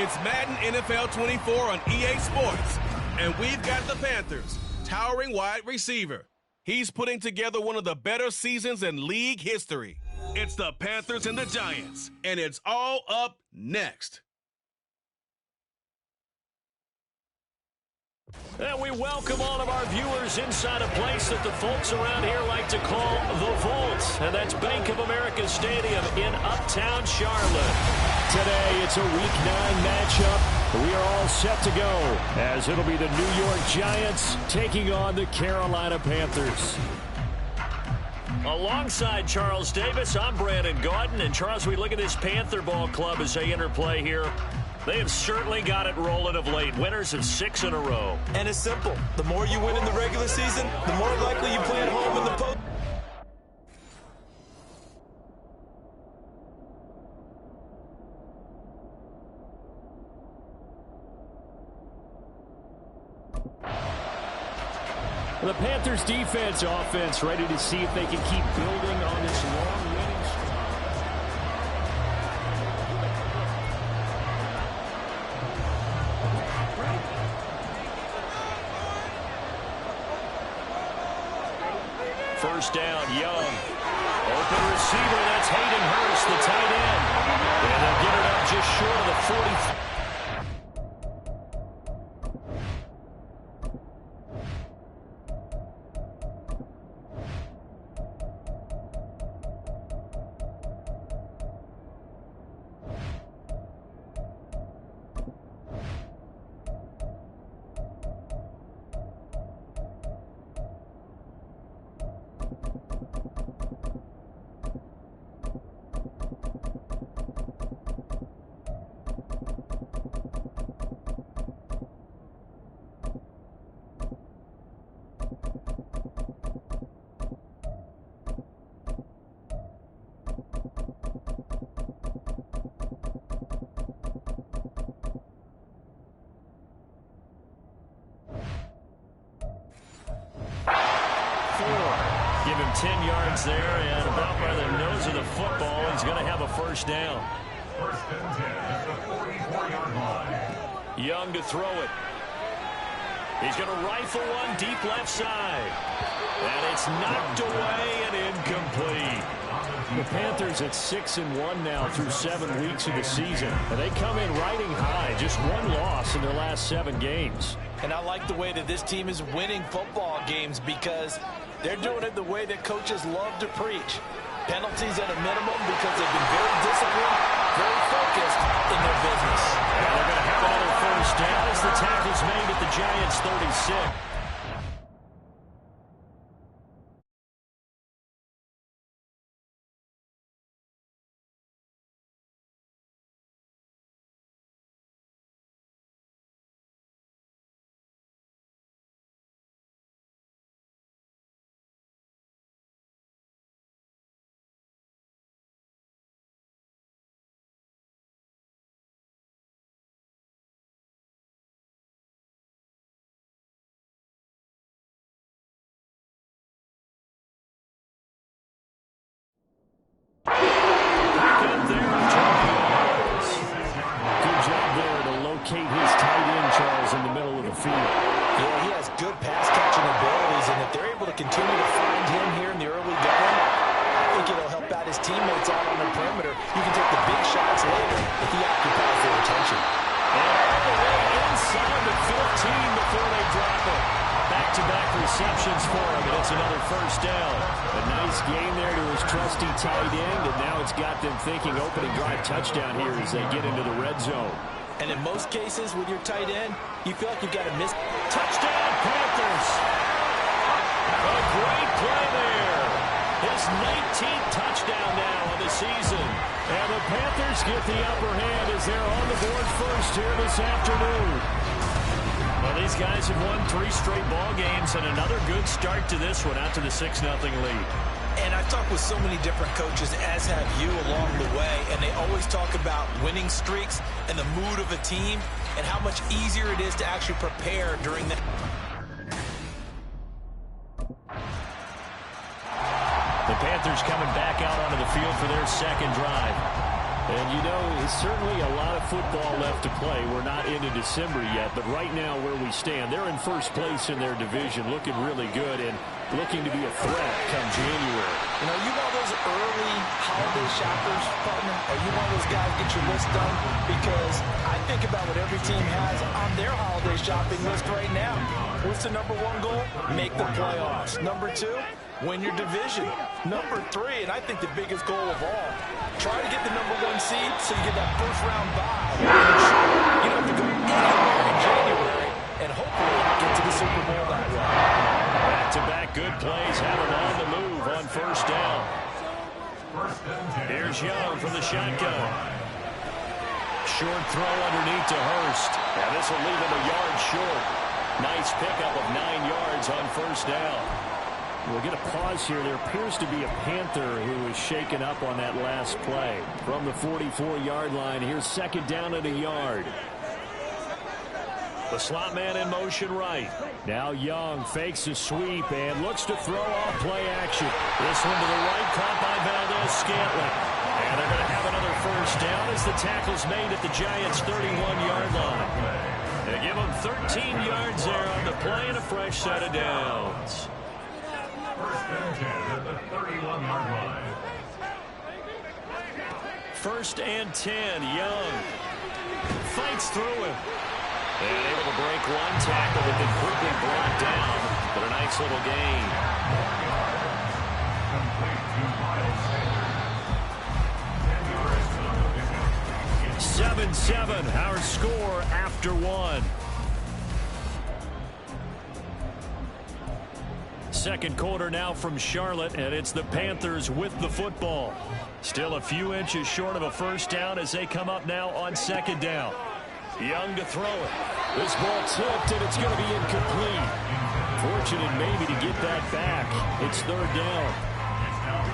It's Madden NFL 24 on EA Sports, and we've got the Panthers' towering wide receiver. He's putting together one of the better seasons in league history. It's the Panthers and the Giants, and it's all up next. And we welcome all of our viewers inside a place that the folks around here like to call the Vault. And that's Bank of America Stadium in Uptown Charlotte. Today, it's a Week 9 matchup. We are all set to go, as it'll be the New York Giants taking on the Carolina Panthers. Alongside Charles Davis, I'm Brandon Gaudin. And Charles, we look at this Panther ball club as they interplay here. They have certainly got it rolling of late. Winners of 6 in a row. And it's simple. The more you win in the regular season, the more likely you play at home in the post. The Panthers defense, offense, ready to see if they can keep building on this long winning streak. First down, Young. Open receiver, that's Hayden Hurst, the tight end. And they'll get it up just short of the 40. Give him 10 yards there, and about by the nose of the football, he's going to have a first down. First and 10 at the 44-yard line. Young to throw it. He's going to rifle one deep left side. And it's knocked away and incomplete. The Panthers at 6-1 now through 7 weeks of the season. And they come in riding high, just one loss in their last 7 games. And I like the way that this team is winning football games because they're doing it the way that coaches love to preach. Penalties at a minimum because they've been very disciplined, very focused in their business. And they're going to have another first down as the tackle's made at the Giants' 36. His tight end, Charles, in the middle of the field. Yeah, he has good pass-catching abilities, and if they're able to continue to find him here in the early going, I think it'll help out his teammates out on the perimeter. You can take the big shots later if he occupies their attention. And all the way inside the 15 before they drop it. Back-to-back receptions for him, and it's another first down. A nice game there to his trusty tight end, and now it's got them thinking opening drive touchdown here as they get into the red zone. And in most cases, with your tight end, you feel like you've got to miss. Touchdown, Panthers! A great play there. His 19th touchdown now of the season. And the Panthers get the upper hand as they're on the board first here this afternoon. Well, these guys have won 3 straight ball games, and another good start to this one out to the 6-0 lead. And I've talked with so many different coaches, as have you, along the way, and they always talk about winning streaks and the mood of a team and how much easier it is to actually prepare during that. The Panthers coming back out onto the field for their second drive. And you know, it's certainly a lot of football left to play. We're not into December yet, but right now where we stand, they're in first place in their division, looking really good and looking to be a threat come January. You know, you one of those early holiday shoppers, partner? Are you one of those guys get your list done? Because I think about what every team has on their holiday shopping list right now. What's the number one goal? Make the playoffs. Number two, win your division. Number three, and I think the biggest goal of all, try to get the number one seed so you get that first round bye. You don't have to go anywhere in January and hopefully get to the Super Bowl that way. Back-to-back good plays have him on the move on first down. Here's Young from the shotgun. Short throw underneath to Hurst. Now this will leave him a yard short. Nice pickup of 9 yards on first down. We'll get a pause here. There appears to be a Panther who was shaken up on that last play. From the 44-yard line, here's second down at a yard. The slot man in motion right. Now Young fakes a sweep and looks to throw off play action. This one to the right, caught by Valdez-Scantling. And they're going to have another first down as the tackle's made at the Giants' 31-yard line. They give them 13 yards there on the play and a fresh set of downs. First and 10 at the 31-yard line. First and 10, Young fights through him. And able to break one tackle that been quickly brought down, but a nice little gain. 7-7, our score after one. Second quarter now from Charlotte, and it's the Panthers with the football. Still a few inches short of a first down as they come up now on second down. Young to throw it. This ball tipped, and it's going to be incomplete. Fortunate maybe to get that back. It's third down.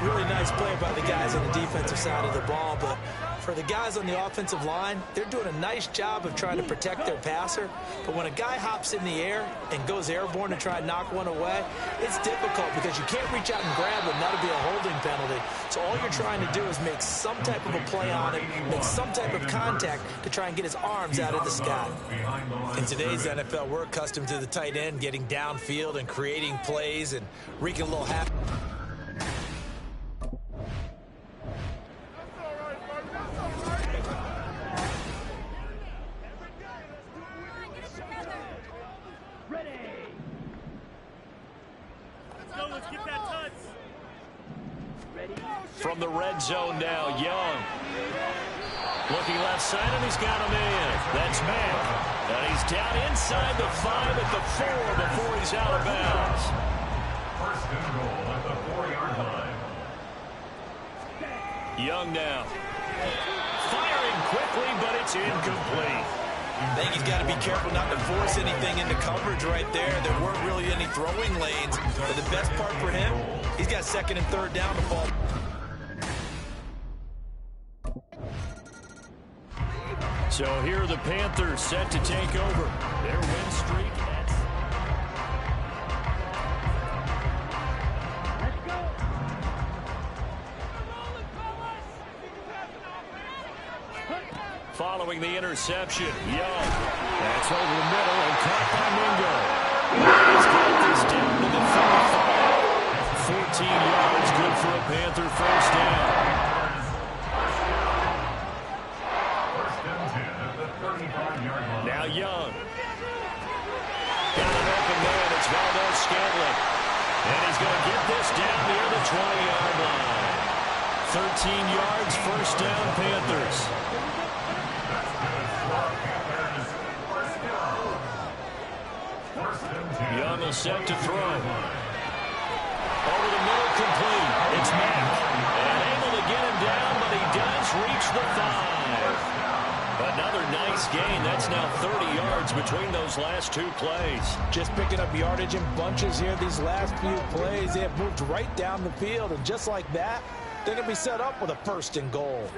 Really nice play by the guys on the defensive side of the ball, but for the guys on the offensive line, they're doing a nice job of trying to protect their passer. But when a guy hops in the air and goes airborne to try and knock one away, it's difficult because you can't reach out and grab him. That'll be a holding penalty. So all you're trying to do is make some type of a play on it, make some type of contact to try and get his arms out of the sky. In today's NFL, we're accustomed to the tight end getting downfield and creating plays and wreaking a little havoc. From the red zone now, Young. Looking left side, and he's got him in. That's Mack. And he's down inside the 5 at the 4 before he's out of bounds. First and goal at the 4-yard line. Young now. Firing quickly, but it's incomplete. I think he's got to be careful not to force anything into coverage right there. There weren't really any throwing lanes. But the best part for him, he's got second and third down to fall. So here are the Panthers set to take over. Their win streak. Following the interception, Young. That's over the middle and caught by Mingo. He's got this down to the 45. 14 yards, good for a Panther first down. Now Young. Got an open man. It's Valdez-Scantling. And he's going to get this down near the 20-yard line. 13 yards, first down, Panthers. Young will set to throw. Over the middle, complete. It's Mack. And able to get him down, but he does reach the 5. Another nice gain. That's now 30 yards between those last two plays. Just picking up yardage in bunches here. These last few plays, they have moved right down the field. And just like that, they're going to be set up with a first and goal.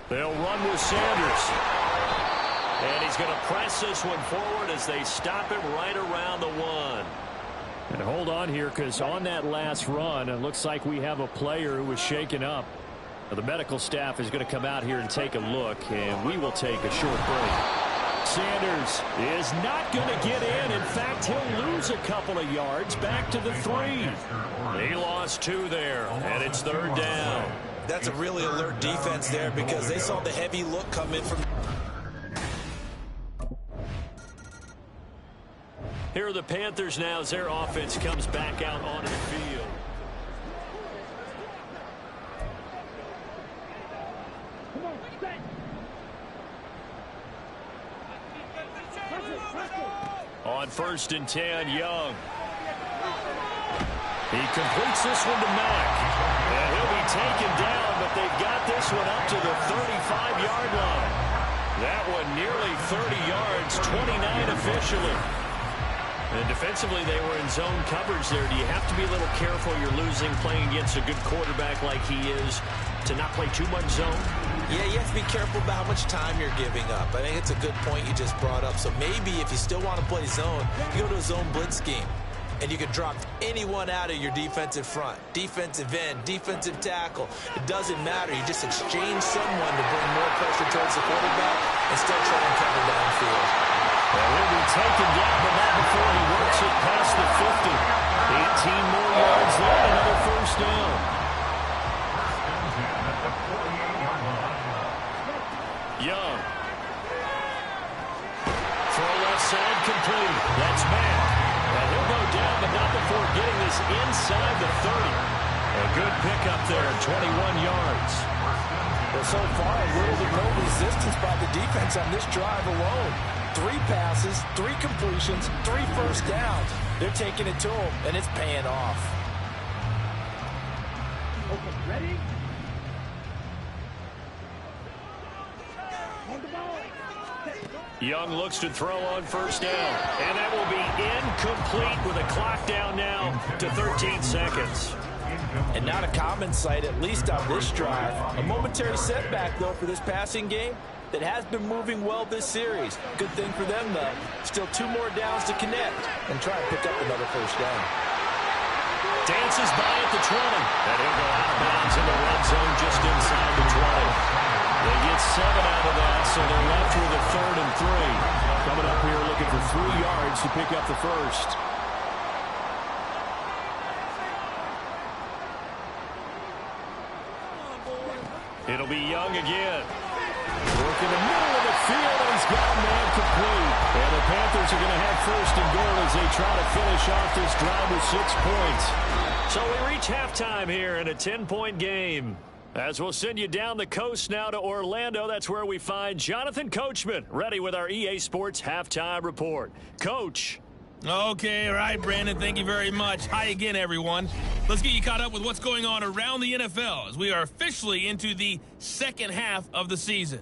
They'll run with Sanders. And he's going to press this one forward as they stop him right around the 1. And hold on here, because on that last run, it looks like we have a player who was shaken up. The medical staff is going to come out here and take a look, and we will take a short break. Sanders is not going to get in. In fact, he'll lose a couple of yards back to the 3. He lost 2 there, and it's 3rd down. That's a really alert defense there because they saw the heavy look come in from... Here are the Panthers now as their offense comes back out onto the field. On 1st and 10, Young. He completes this one to Mack. And he'll be taken down, but they've got this one up to the 35-yard line. That one nearly 30 yards, 29 officially. And defensively, they were in zone coverage there. Do you have to be a little careful? You're losing playing against a good quarterback like he is to not play too much zone? Yeah, you have to be careful about how much time you're giving up. I think it's a good point you just brought up. So maybe if you still want to play zone, you go to a zone blitz scheme. And you can drop anyone out of your defensive front. Defensive end, defensive tackle. It doesn't matter. You just exchange someone to bring more pressure towards the quarterback and still try and cover downfield. Well, he'll be taken down, but not before he works it past the 50. 18 more yards there, another 1st down. Young. Throw left side complete. That's Mack. And he'll go down, but not before getting this inside the 30. A good pickup there, 21 yards. Well, so far, little to no resistance by the defense on this drive alone. 3 passes, 3 completions, 3 first downs. They're taking it to him, and it's paying off. Okay, ready? On the ball. Young looks to throw on 1st down, and that will be incomplete with a clock down now to 13 seconds. And not a common sight, at least on this drive. A momentary setback, though, for this passing game that has been moving well this series. Good thing for them, though. Still 2 more downs to connect and try and pick up another 1st down. Dances by at the 20. And he'll go out of bounds in the red zone just inside the 20. They get 7 out of that, so they're left with a 3rd and 3. Coming up here looking for 3 yards to pick up the 1st. It'll be Young again. Work in the middle of the field, and he's got a man complete. And the Panthers are going to have 1st and goal as they try to finish off this drive with 6 points. So we reach halftime here in a 10-point game. As we'll send you down the coast now to Orlando, that's where we find Jonathan Coachman, ready with our EA Sports Halftime Report. Coach. Okay, all right, Brandon, thank you very much. Hi again, everyone. Let's get you caught up with what's going on around the NFL as we are officially into the second half of the season.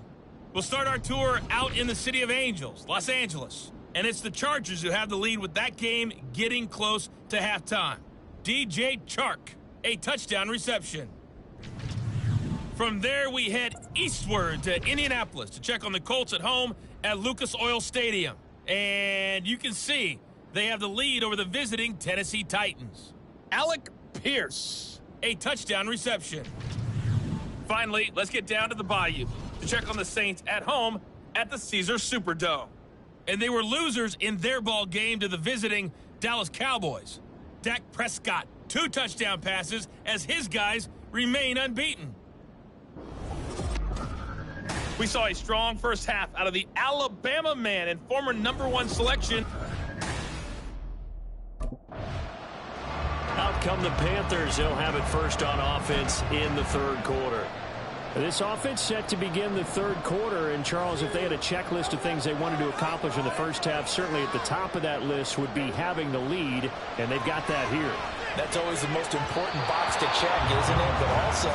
We'll start our tour out in the City of Angels, Los Angeles. And it's the Chargers who have the lead with that game getting close to halftime. DJ Chark, a touchdown reception. From there, we head eastward to Indianapolis to check on the Colts at home at Lucas Oil Stadium. And you can see they have the lead over the visiting Tennessee Titans. Alec Pierce, a touchdown reception. Finally, let's get down to the Bayou to check on the Saints at home at the Caesars Superdome. And they were losers in their ball game to the visiting Dallas Cowboys. Dak Prescott, 2 touchdown passes as his guys remain unbeaten. We saw a strong first half out of the Alabama man and former #1 selection. Out come the Panthers. They'll have it first on offense in the 3rd quarter. This offense set to begin the 3rd quarter. And, Charles, if they had a checklist of things they wanted to accomplish in the first half, certainly at the top of that list would be having the lead, and they've got that here. That's always the most important box to check, isn't it? But also,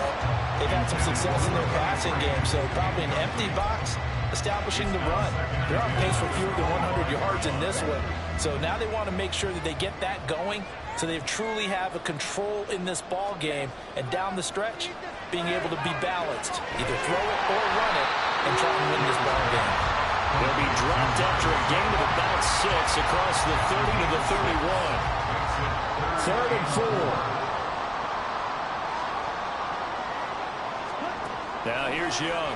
they've had some success in their passing game, so probably an empty box establishing the run. They're on pace for fewer than 100 yards in this one. So now they want to make sure that they get that going so they truly have a control in this ball game. And down the stretch, being able to be balanced. Either throw it or run it and try and win this ball game. They'll be dropped after a gain of about 6 across the 30 to the 31. 3rd and 4. Now here's Young.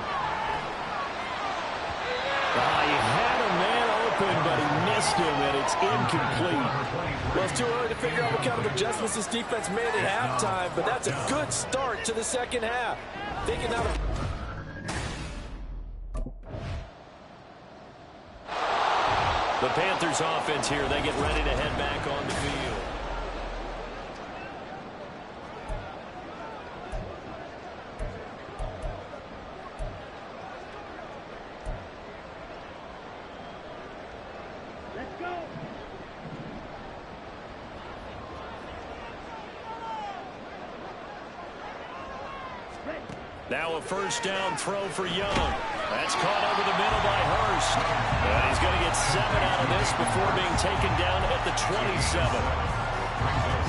He had a man open, but he missed him, and it's incomplete. Well, it's too early to figure out what kind of adjustments this defense made at halftime, but that's a good start to the second half. Thinking out of... The Panthers offense here, they get ready to head back on the field. Now a first down throw for Young. That's caught over the middle by Hurst. And he's going to get 7 out of this before being taken down at the 27.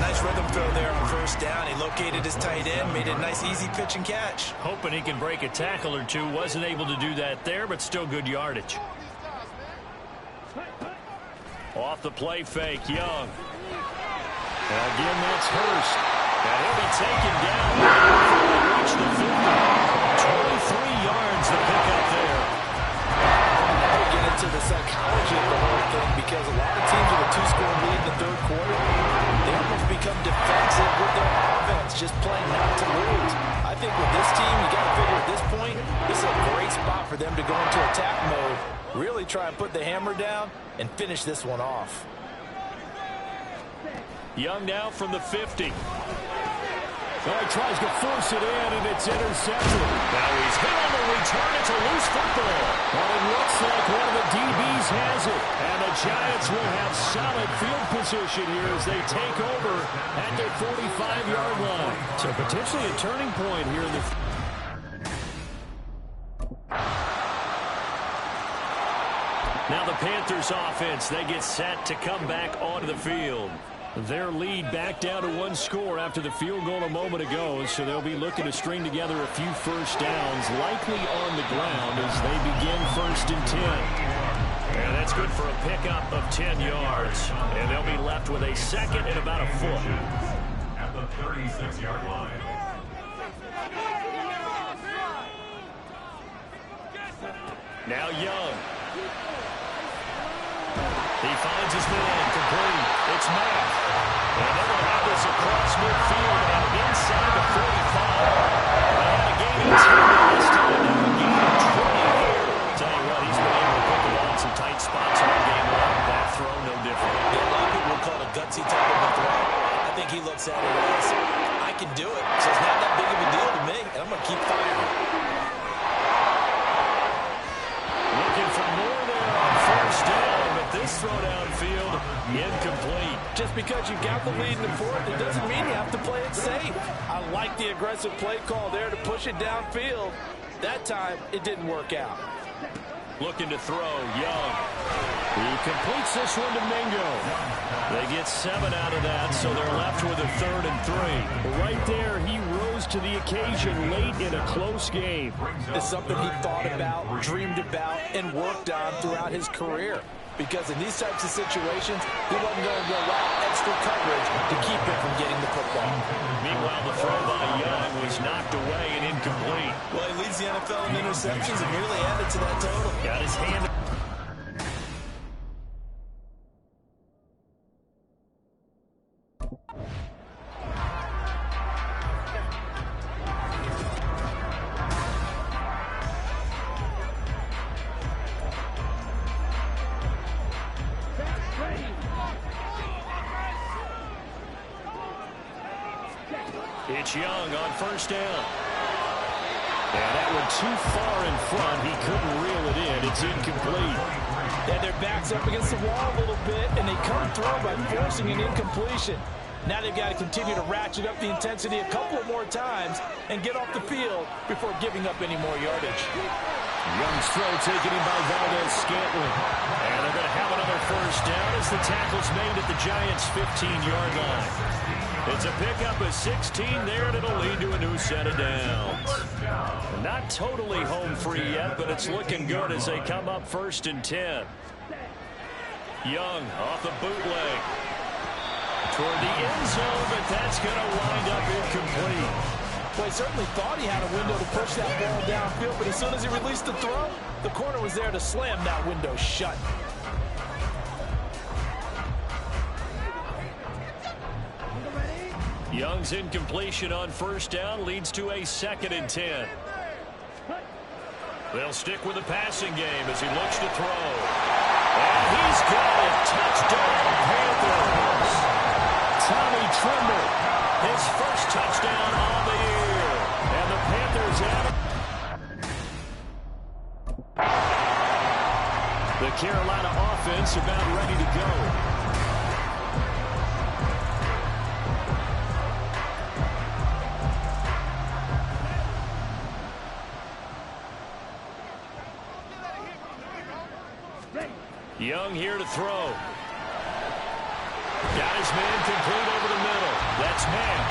Nice rhythm throw there on first down. He located his tight end, made it a nice easy pitch and catch. Hoping he can break a tackle or two. Wasn't able to do that there, but still good yardage. Off the play fake, Young. And again, that's Hurst. And he'll be taken down. Reach the 50. 23 yards to pick up there. Now we get into the psychology of the whole thing, because a lot of teams with a 2-score lead in the third quarter, they almost become defensive with their offense, just playing not to lose. I think with this team, you got to figure at this point, this is a great spot for them to go into attack mode, really try and put the hammer down and finish this one off. Young now from the 50. Oh, he tries to force it in, and it's intercepted. Now he's hit on the return. It's a loose football. Well, it looks like one of the DBs has it. And the Giants will have solid field position here as they take over at their 45-yard line. So potentially a turning point here in the... Now the Panthers offense, they get set to come back onto the field. Their lead back down to 1 score after the field goal a moment ago, so they'll be looking to string together a few first downs, likely on the ground as they begin 1st and 10. And that's good for a pickup of 10 yards. And they'll be left with a second and about a foot. At the 36-yard line. Now Young. He finds his man, complete. It's Mack. And they're going to have this across midfield and inside the 45. And a gain of 10 this time. Now a gain of 20 here. Tell you what, he's been able to pick the ball in some tight spots all game long. That throw, no different. Yeah, a lot of people would call it a gutsy type of a throw. I think he looks at it as, I can do it, so it's not that big of a deal to me, and I'm going to keep firing. Looking for more there on first down, but this throw downfield, incomplete. Just because you've got the lead in the fourth, it doesn't mean you have to play it safe. I like the aggressive play call there to push it downfield. That time, it didn't work out. Looking to throw, Young. He completes this one to Mingo. They get 7 out of that, so they're left with a 3rd and 3. Right there, he rose to the occasion late in a close game. It's something he thought about, dreamed about, and worked on throughout his career. Because in these types of situations, he wasn't going to go out extra coverage to keep him from getting the football. Meanwhile, the throw by Young was knocked away and incomplete. Well, he leads the NFL in interceptions and nearly added to that total. Got his hand. It's Young on first down. And that one too far in front. He couldn't reel it in. It's incomplete. And their back's up against the wall a little bit, and they come through by forcing an incompletion. Now they've got to continue to ratchet up the intensity a couple more times and get off the field before giving up any more yardage. Young's throw taken in by Valdez-Scantling. And they're going to have another first down as the tackle's made at the Giants' 15-yard line. It's a pickup of 16 there, and it'll lead to a new set of downs. Not totally home free yet, but it's looking good as they come up 1st and 10. Young off the bootleg. Toward the end zone, but that's going to wind up incomplete. Well, he certainly thought he had a window to push that ball downfield, but as soon as he released the throw, the corner was there to slam that window shut. Young's incompletion on first down leads to a 2nd and 10. They'll stick with the passing game as he looks to throw. And he's got it. Touchdown, Panthers. Tommy Tremble, his first touchdown on the year. And the Panthers have it. The Carolina offense about ready to go. Young here to throw. Got his man complete over the middle. That's Mack.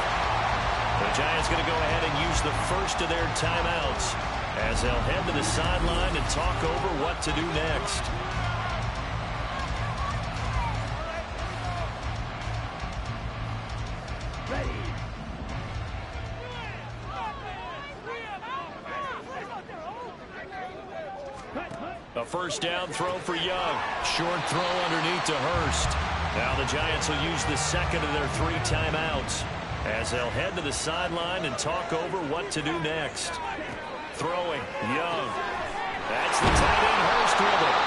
The Giants going to go ahead and use the first of their timeouts as they'll head to the sideline and talk over what to do next. A first down throw for Young. Short throw underneath to Hurst. Now the Giants will use the second of their 3 timeouts as they'll head to the sideline and talk over what to do next. Throwing, Young. That's the tight end, Hurst with it.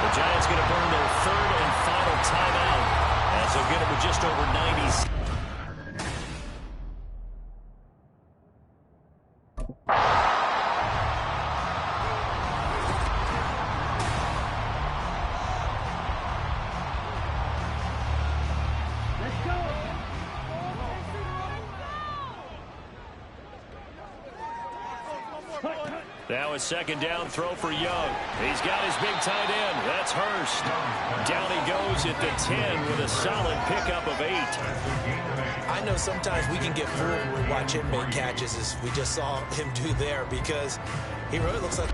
The Giants going to burn their 3rd and final timeout as they'll get it with just over 90 seconds. Now a second down throw for Young. He's got his big tight end. That's Hurst. Down he goes at the 10 with a solid pickup of 8. I know sometimes we can get fooled when we watch him make catches, as we just saw him do there, because he really looks like...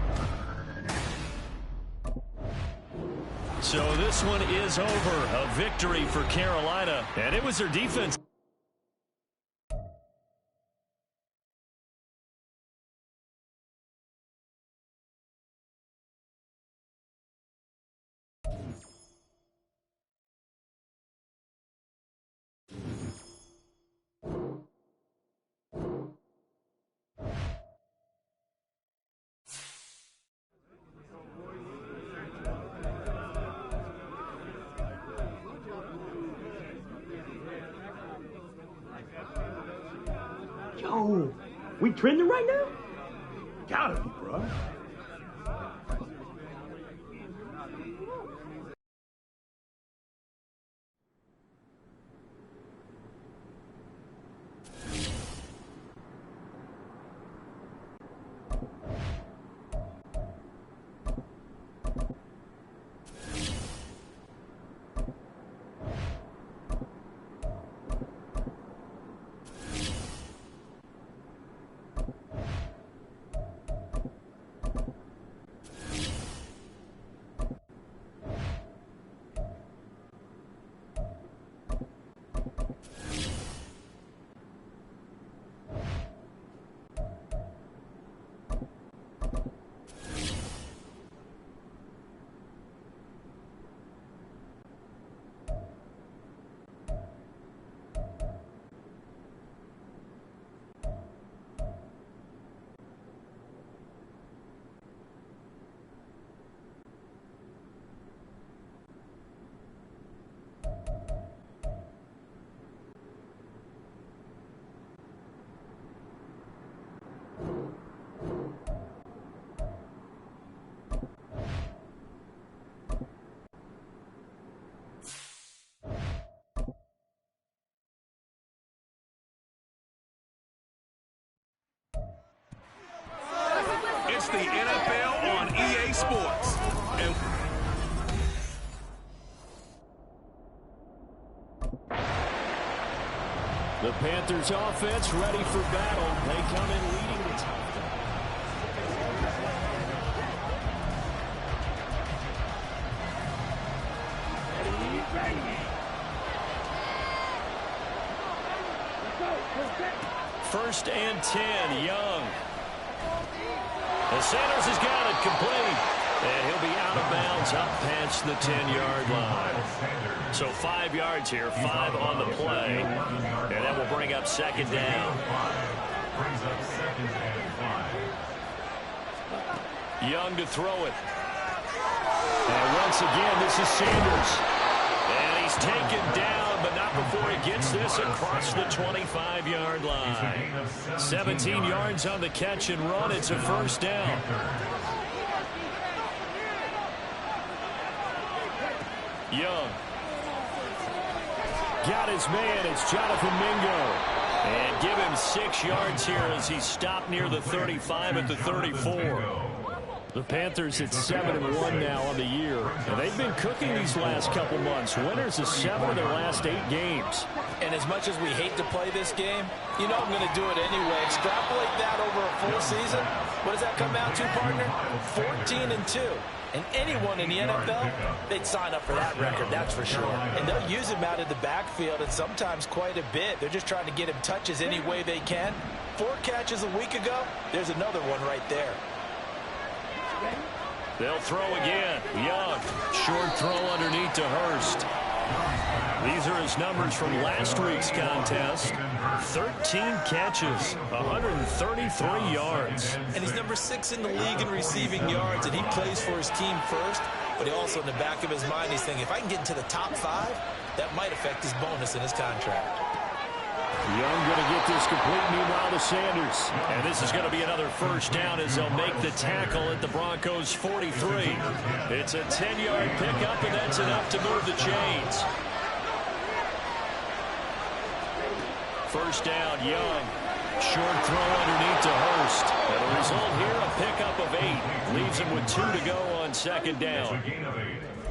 So this one is over. A victory for Carolina. And it was their defense. Yo, we trending right now? Gotta be, bro. It's the NFL on EA Sports. And the Panthers offense ready for battle. They come in leading the top. 1st and 10. Young. And Sanders has got it complete. And he'll be out of bounds up past the 10-yard line. So 5 yards here, 5 on the play. And that will bring up 2nd down. Young to throw it. And once again, this is Sanders. And he's taken down, but not before he gets this across the 25-yard line. 17 yards on the catch and run. It's a 1st down. Young. Got his man. It's Jonathan Mingo. And give him 6 yards here as he's stopped near the 35 at the 34. The Panthers at 7-1 now on the year. And they've been cooking these last couple months. Winners of 7 of their last 8 games. And as much as we hate to play this game, you know I'm going to do it anyway. Extrapolate that over a full season. What does that come out to, partner? 14-2. And anyone in the NFL, they'd sign up for that record, that's for sure. And they'll use him out of the backfield, and sometimes quite a bit. They're just trying to get him touches any way they can. 4 catches a week ago, there's another one right there. They'll throw again. Young. Short throw underneath to Hurst. These are his numbers from last week's contest. 13 catches, 133 yards. And he's number 6 in the league in receiving yards, and he plays for his team first. But he also, in the back of his mind, he's thinking, if I can get into the top 5, that might affect his bonus in his contract. Young going to get this complete, meanwhile, to Sanders. And this is going to be another 1st down as they'll make the tackle at the Broncos' 43. It's a 10-yard pickup, and that's enough to move the chains. 1st down, Young. Short throw underneath to Hurst. And the result here, a pickup of 8. Leaves him with 2 to go on 2nd down.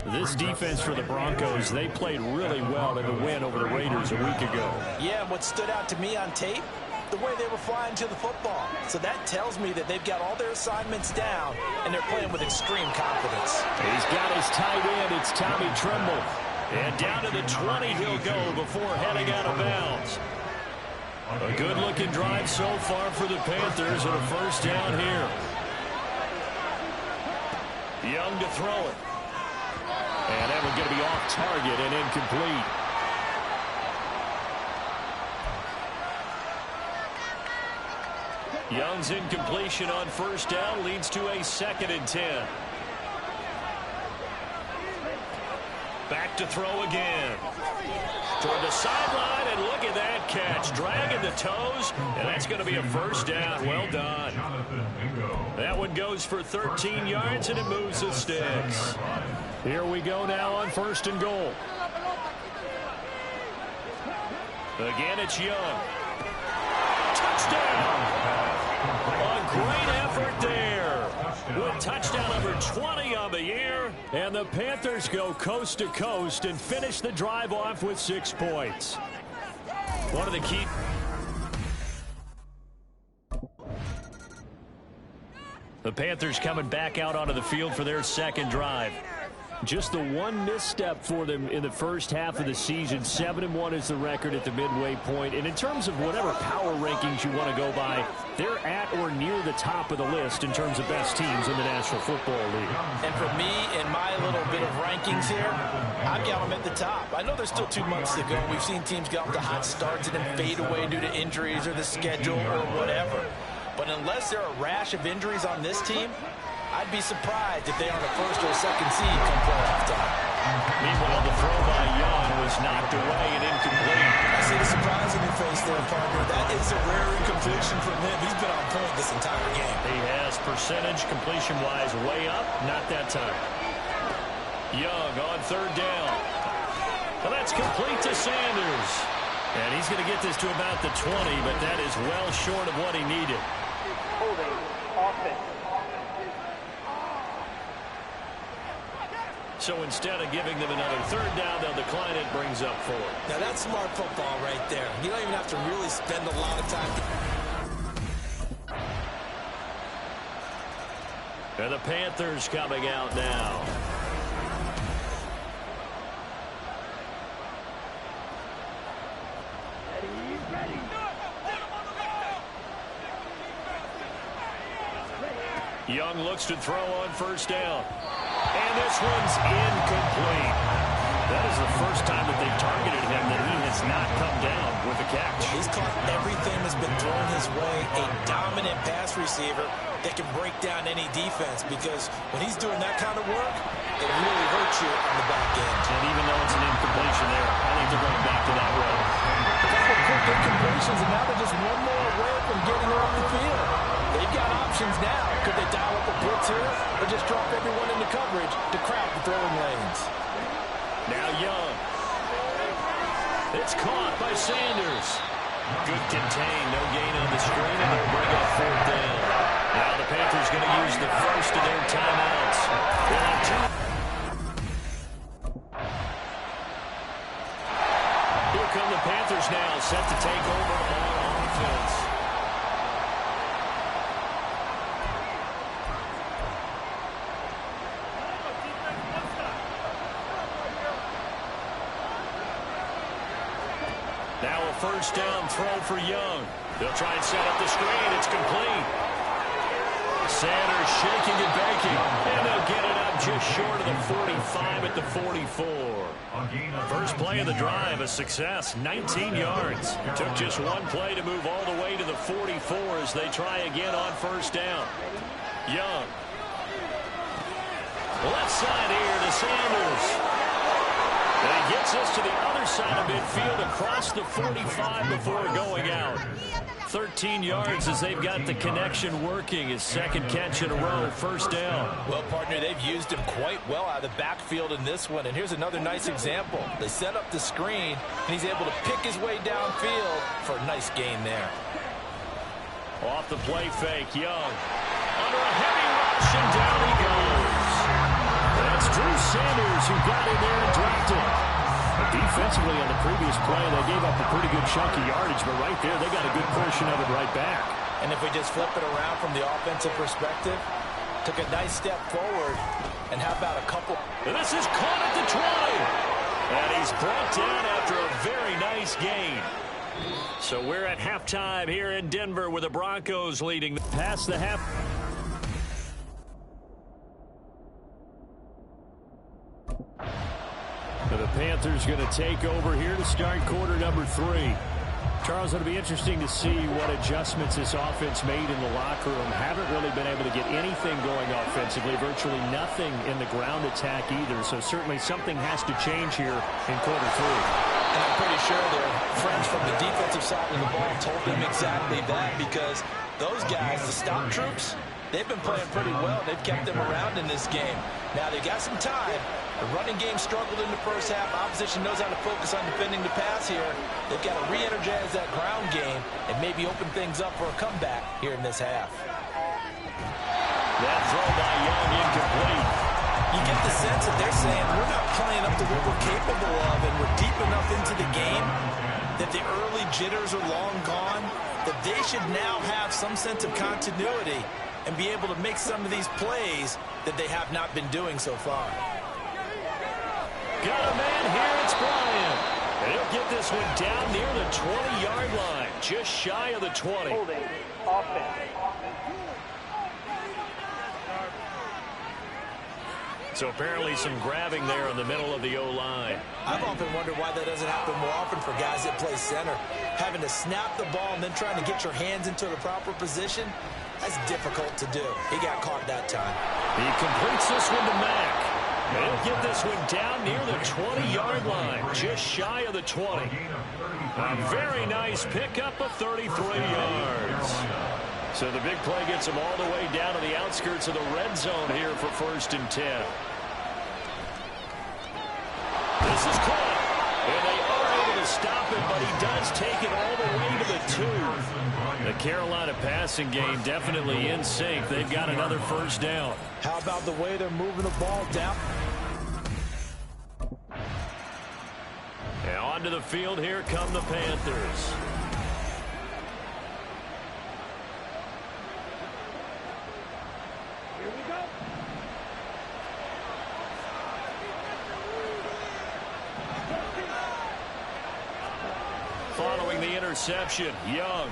This defense for the Broncos, they played really well in the win over the Raiders a week ago. Yeah, and what stood out to me on tape, the way they were flying to the football. So that tells me that they've got all their assignments down, and they're playing with extreme confidence. He's got his tight end. It's Tommy Tremble. And down to the 20 he'll go before heading out of bounds. A good-looking drive so far for the Panthers and a 1st down here. Young to throw it. And that one's going to be off target and incomplete. Young's incompletion on 1st down leads to a 2nd and 10. Back to throw again. Toward the sideline, and look at that catch. Dragging the toes, and that's going to be a 1st down. Well done. That one goes for 13 yards, and it moves the sticks. Here we go now on 1st and goal. Again, it's Young. Touchdown! A great effort there. With touchdown number 20 on the year. And the Panthers go coast to coast and finish the drive off with 6 points. One of the key... The Panthers coming back out onto the field for their 2nd drive. Just the one misstep for them in the 1st half of the season. 7-1 is the record at the midway point. And in terms of whatever power rankings you want to go by, they're at or near the top of the list in terms of best teams in the National Football League. And for me, in my little bit of rankings here, I've got them at the top. I know there's still 2 months to go. We've seen teams get off to hot starts and then fade away due to injuries or the schedule or whatever. But unless there are a rash of injuries on this team, I'd be surprised if they aren't a 1st or 2nd seed come playoff time. Meanwhile, the throw by Young was knocked away and incomplete. I see the surprise in your face there, partner. That is a rare incompletion from him. He's been on point this entire game. He has percentage completion-wise way up. Not that time. Young on 3rd down. Well, that's complete to Sanders. And he's going to get this to about the 20, but that is well short of what he needed. Holding offense. So instead of giving them another 3rd down, they'll decline it, brings up 4. Now that's smart football right there. You don't even have to really spend a lot of time. And the Panthers coming out now. Young looks to throw on first down. And this one's incomplete. That is the first time that they've targeted him that he has not come down with a catch. He's caught everything that's been thrown his way. A dominant pass receiver that can break down any defense, because when he's doing that kind of work, it really hurts you on the back end. And even though it's an incompletion there, I think they're going back to that way. A couple of quick incompletions, and now they're just one more away from getting her off the field. They've got options now. Could they dial up a blitz here, or just drop everyone into coverage to crowd the throwing lanes? Now Young. It's caught by Sanders. Good contain, no gain on the screen, and they'll bring up fourth down. Now the Panthers going to use the first of their timeouts. They'll have two. Here come the Panthers now, set to take over on offense. Now a first down throw for Young. They'll try and set up the screen. It's complete. Sanders shaking and baking. And they'll get it up just short of the 45 at the 44. First play of the drive, a success. 19 yards. Took just one play to move all the way to the 44 as they try again on first down. Young. Left side here to Sanders. And he gets us to the other side of midfield across the 45 before going out. 13 yards as they've got the connection working. His second catch in a row, first down. Well, partner, they've used him quite well out of the backfield in this one. And here's another nice example. They set up the screen, and he's able to pick his way downfield for a nice gain there. Off the play fake, Young. Under a heavy rush, and down he goes. That's Drew Sanders who got in there and dropped it. Defensively on the previous play, they gave up a pretty good chunk of yardage, but right there, they got a good portion of it right back. And if we just flip it around from the offensive perspective, took a nice step forward, and how about a couple? And this is caught at the 20. And he's brought down after a very nice gain. So we're at halftime here in Denver with the Broncos leading past the half. The Panthers going to take over here to start quarter number 3. Charles, it'll be interesting to see what adjustments this offense made in the locker room. Haven't really been able to get anything going offensively, virtually nothing in the ground attack either. So certainly something has to change here in quarter 3. And I'm pretty sure their friends from the defensive side of the ball told them exactly that, because those guys, the stop troops, they've been playing pretty well. They've kept them around in this game. Now they got some time. The running game struggled in the first half. Opposition knows how to focus on defending the pass here. They've got to re-energize that ground game and maybe open things up for a comeback here in this half. That throw by Young incomplete. You get the sense that they're saying we're not playing up to what we're capable of, and we're deep enough into the game that the early jitters are long gone, that they should now have some sense of continuity and be able to make some of these plays that they have not been doing so far. Got a man here, it's Bryant. And he'll get this one down near the 20-yard line, just shy of the 20. Holding. Offense. So apparently some grabbing there in the middle of the O-line. I've often wondered why that doesn't happen more often for guys that play center. Having to snap the ball and then trying to get your hands into the proper position, that's difficult to do. He got caught that time. He completes this one to Mack. They'll get this one down near the 20-yard line, just shy of the 20. A very nice pickup of 33 yards. So the big play gets him all the way down to the outskirts of the red zone here for 1st and 10. This is caught. And they are able to stop it, but he does take it all the way to the 2. The Carolina passing game definitely in sync. They've got another first down. How about the way they're moving the ball down? And onto the field here come the Panthers. Here we go. Following the interception, Young.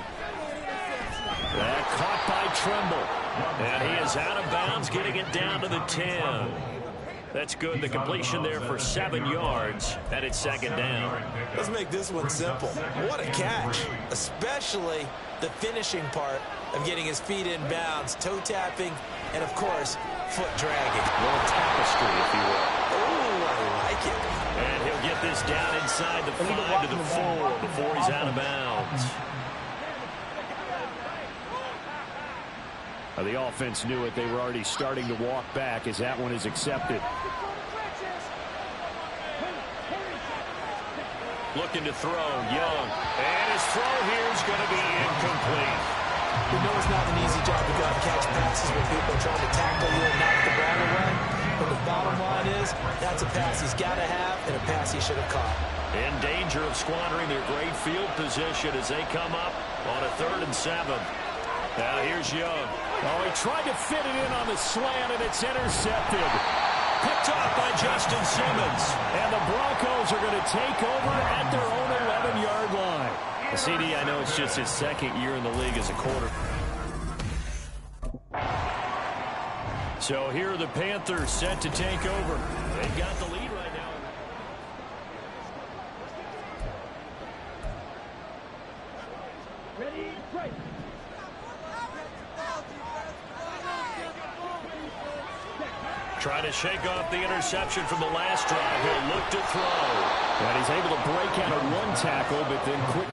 That caught by Tremble. And he is out of bounds, getting it down to the 10. That's good. The completion there for 7 yards, and it's second down. Let's make this one simple. What a catch, especially the finishing part of getting his feet in bounds, toe tapping, and, of course, foot dragging. A little tapestry, if you will. Oh, I like it. And he'll get this down inside the 5 to the 4 before he's out of bounds. The offense knew it. They were already starting to walk back as that one is accepted. Looking to throw, Young. And his throw here is going to be incomplete. We know it's not an easy job to go out and catch passes when people are trying to tackle you and knock the ball away. But the bottom line is, that's a pass he's got to have and a pass he should have caught. In danger of squandering their great field position as they come up on a 3rd and 7. Now here's Young. Oh, he tried to fit it in on the slant, and it's intercepted. Picked off by Justin Simmons. And the Broncos are going to take over at their own 11-yard line. CD, I know it's just his 2nd year in the league as a quarter. So here are the Panthers set to take over. They've got the lead right now. Ready, break. Trying to shake off the interception from the last drive. He'll look to throw. And he's able to break out of 1 tackle, but then quick.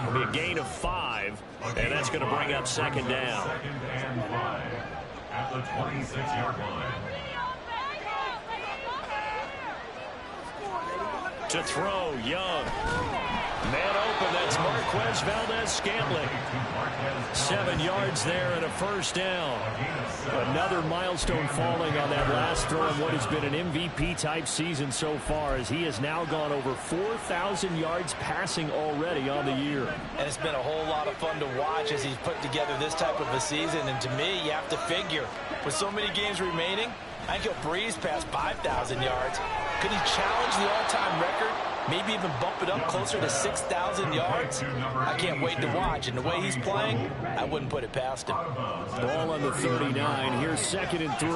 It'll be a gain of 5, and that's going to bring up second down. 2nd and 5 at the 26-yard line. To throw, Young. Man open, that's Marquez Valdez-Scantling. 7 yards there and a first down. Another milestone falling on that last throw in what has been an MVP-type season so far, as he has now gone over 4,000 yards passing already on the year. And it's been a whole lot of fun to watch as he's put together this type of a season. And to me, you have to figure, with so many games remaining, I think he'll breeze past 5,000 yards. Could he challenge the all-time record? Maybe even bump it up closer to 6,000 yards? I can't wait to watch. And the way he's playing, I wouldn't put it past him. Ball on the 39. Here's 2nd and 3.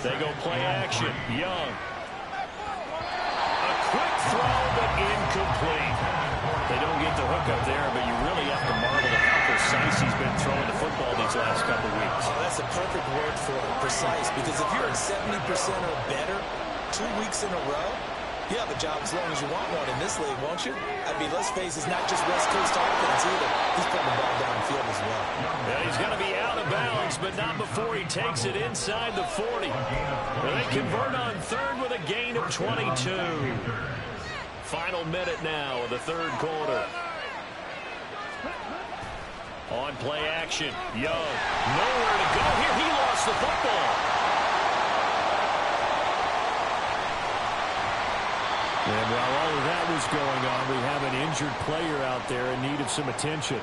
They go play action. Young. A quick throw, but incomplete. They don't get the hook up there, but you really have to marvel at how precise he's been throwing the football these last couple weeks. Oh, that's a perfect word for it, precise. Because if you're at 70% or better 2 weeks in a row, you have a job as long as you want one in this league, won't you? I mean, let's face it, it's not just West Coast offense either. He's putting the ball downfield as well. Yeah, he's going to be out of bounds, but not before he takes it inside the 40. They convert on 3rd with a gain of 22. Final minute now of the 3rd quarter. On play action, Young. Nowhere to go here. He lost the football. And while all of that was going on, we have an injured player out there in need of some attention.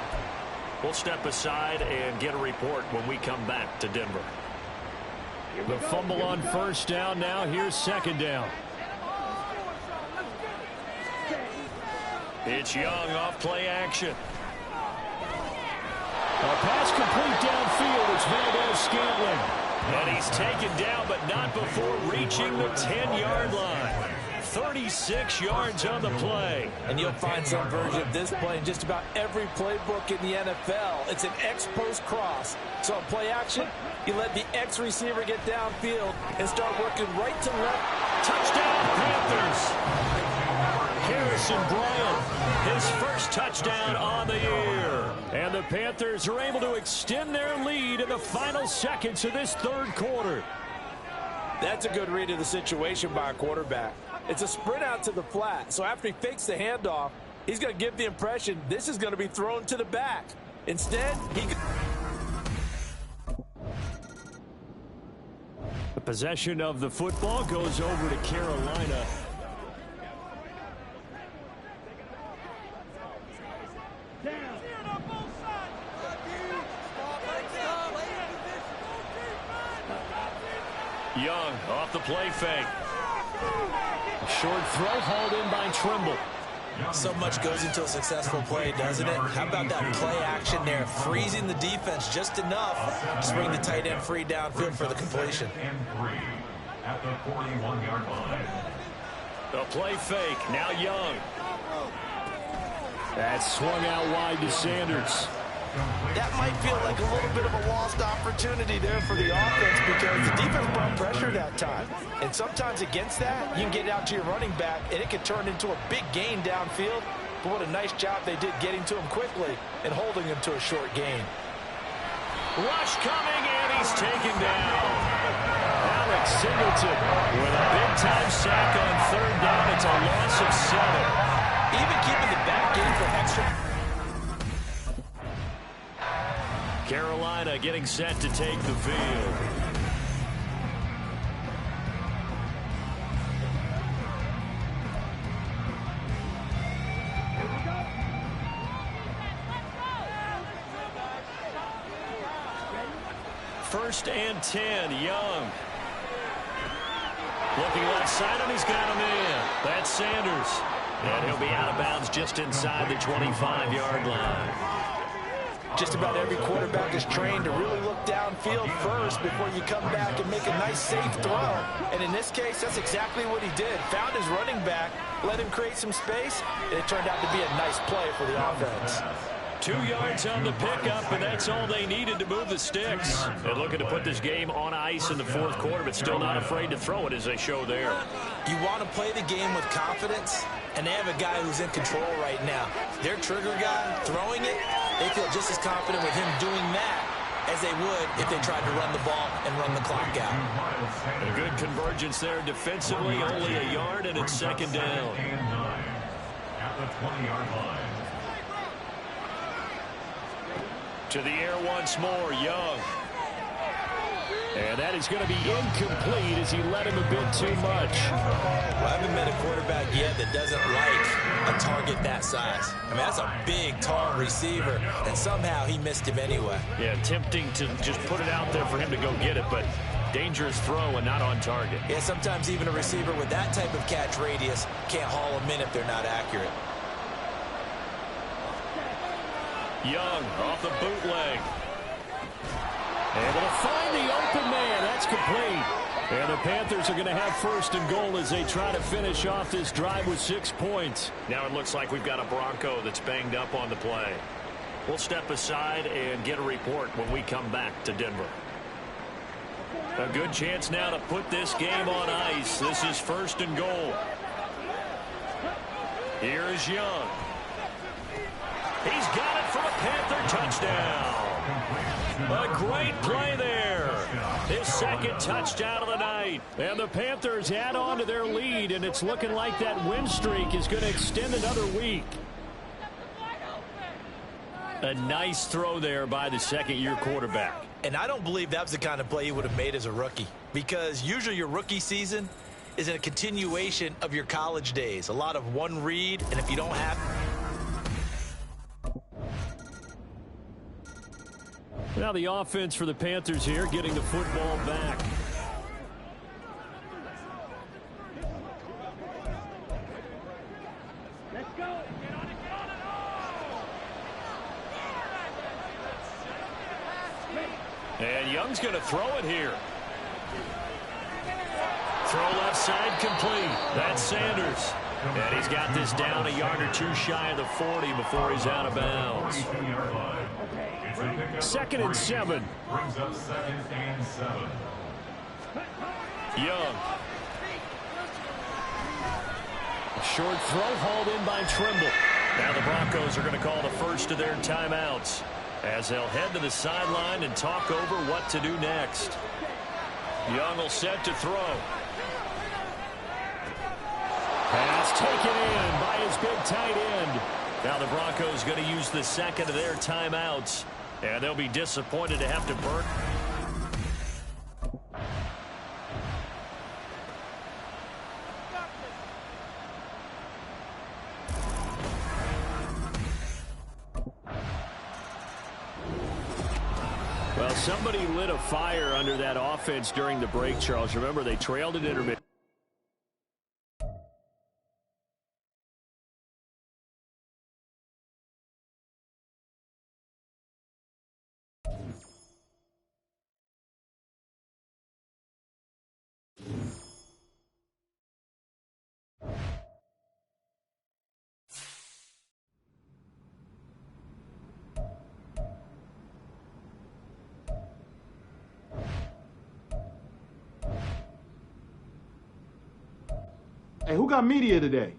We'll step aside and get a report when we come back to Denver. The fumble on 1st down now. Here's 2nd down. It's Young off play action. A pass complete downfield. It's Valdez-Scantling. And he's taken down, but not before reaching the 10-yard line. 36 yards on the play. And you'll find some version of this play in just about every playbook in the NFL. It's an X-post cross. So on play action, you let the X receiver get downfield and start working right to left. Touchdown, Panthers. Harrison Bryant, his first touchdown on the year. And the Panthers are able to extend their lead in the final seconds of this 3rd quarter. That's a good read of the situation by a quarterback. It's a sprint out to the flat. So after he fakes the handoff, he's going to give the impression this is going to be thrown to the back. Instead, possession of the football goes over to Carolina. Young off the play fake. A short throw hauled in by Trimble. So much goes into a successful play, doesn't it? How about that play action there, freezing the defense just enough to bring the tight end free downfield for the completion. At the 41-yard line. The play fake, now Young. That's swung out wide to Sanders. That might feel like a little bit of a lost opportunity there for the offense because the defense brought pressure that time. And sometimes against that, you can get it out to your running back, and it can turn into a big gain downfield. But what a nice job they did getting to him quickly and holding him to a short gain. Rush coming, and he's taken down. Alex Singleton with a big-time sack on third down. It's a loss of 7. Even keeping the back in for extra. Carolina getting set to take the field. First and 10, Young. Looking left side, and he's got him in. That's Sanders. And he'll be out of bounds just inside the 25-yard line. Just about every quarterback is trained to really look downfield first before you come back and make a nice, safe throw. And in this case, that's exactly what he did. Found his running back, let him create some space, and it turned out to be a nice play for the offense. 2 yards on the pickup, and that's all they needed to move the sticks. They're looking to put this game on ice in the fourth quarter, but still not afraid to throw it as they show there. You want to play the game with confidence, and they have a guy who's in control right now. Their trigger guy throwing it, they feel just as confident with him doing that as they would if they tried to run the ball and run the clock out. A good convergence there defensively, only a yard, and it's second down. At the 20-yard line. To the air once more, Young. And that is going to be incomplete as he led him a bit too much. Well, I haven't met a quarterback yet that doesn't like a target that size. I mean, that's a big, tall receiver, and somehow he missed him anyway. Yeah, tempting to just put it out there for him to go get it, but dangerous throw and not on target. Yeah, sometimes even a receiver with that type of catch radius can't haul them in if they're not accurate. Young off the bootleg. Able to find the open man. That's complete. And the Panthers are going to have first and goal as they try to finish off this drive with 6 points. Now it looks like we've got a Bronco that's banged up on the play. We'll step aside and get a report when we come back to Denver. A good chance now to put this game on ice. This is first and goal. Here is Young. He's got it for a Panther touchdown. A great play there. His second touchdown of the night. And the Panthers add on to their lead, and it's looking like that win streak is going to extend another week. A nice throw there by the second-year quarterback. And I don't believe that was the kind of play he would have made as a rookie, because usually your rookie season is a continuation of your college days. A lot of one read, and if you don't have... Now the offense for the Panthers here, getting the football back. Let's go. Get on it, get on it. And Young's going to throw it here. Throw left side complete. That's Sanders. And he's got this down a yard or two shy of the 40 before he's out of bounds. 2nd and 7. Brings up 2nd and 7. Young. A short throw hauled in by Trimble. Now the Broncos are going to call the first of their timeouts as they'll head to the sideline and talk over what to do next. Young will set to throw. Pass taken in by his big tight end. Now the Broncos going to use the second of their timeouts, and they'll be disappointed to have to burn. Somebody lit a fire under that offense during the break, Charles. Remember, they trailed at intermission. Hey, who got media today?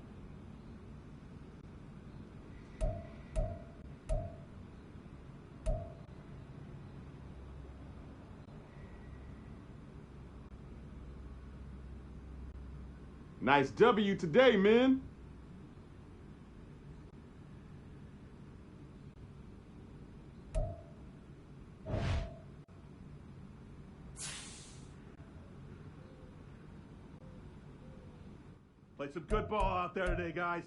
Nice W today, man. Played some good ball out there today, guys.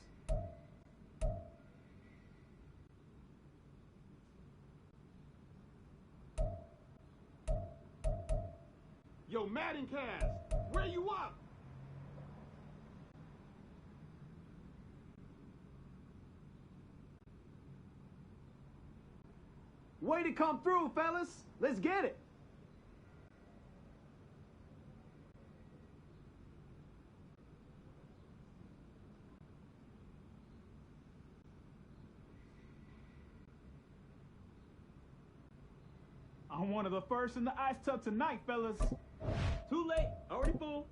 Yo, Madden Cast, where you up? Way to come through, fellas. Let's get it. I'm one of the first in the ice tub tonight, fellas. Too late. Already full.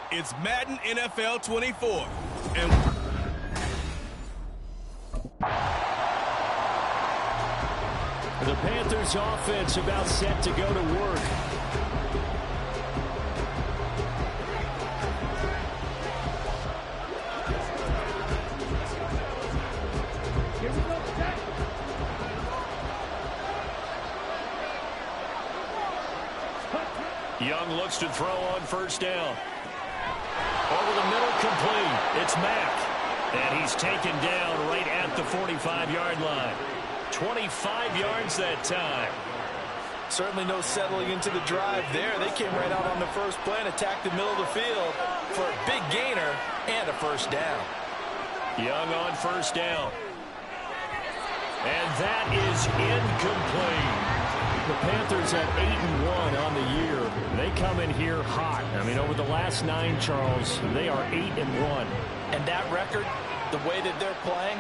It's Madden NFL 24. And the Panthers offense about set to go to work. Here we go, Jack. Young looks to throw on first down. Over the middle, complete. It's Mack. And he's taken down right at the 45-yard line. 25 yards that time. Certainly no settling into the drive there. They came right out on the first play and attacked the middle of the field for a big gainer and a first down. Young on first down. And that is incomplete. The Panthers at 8-1 on the year. They come in here hot. I mean, over the last 9, Charles, they are 8-1. And that record, the way that they're playing,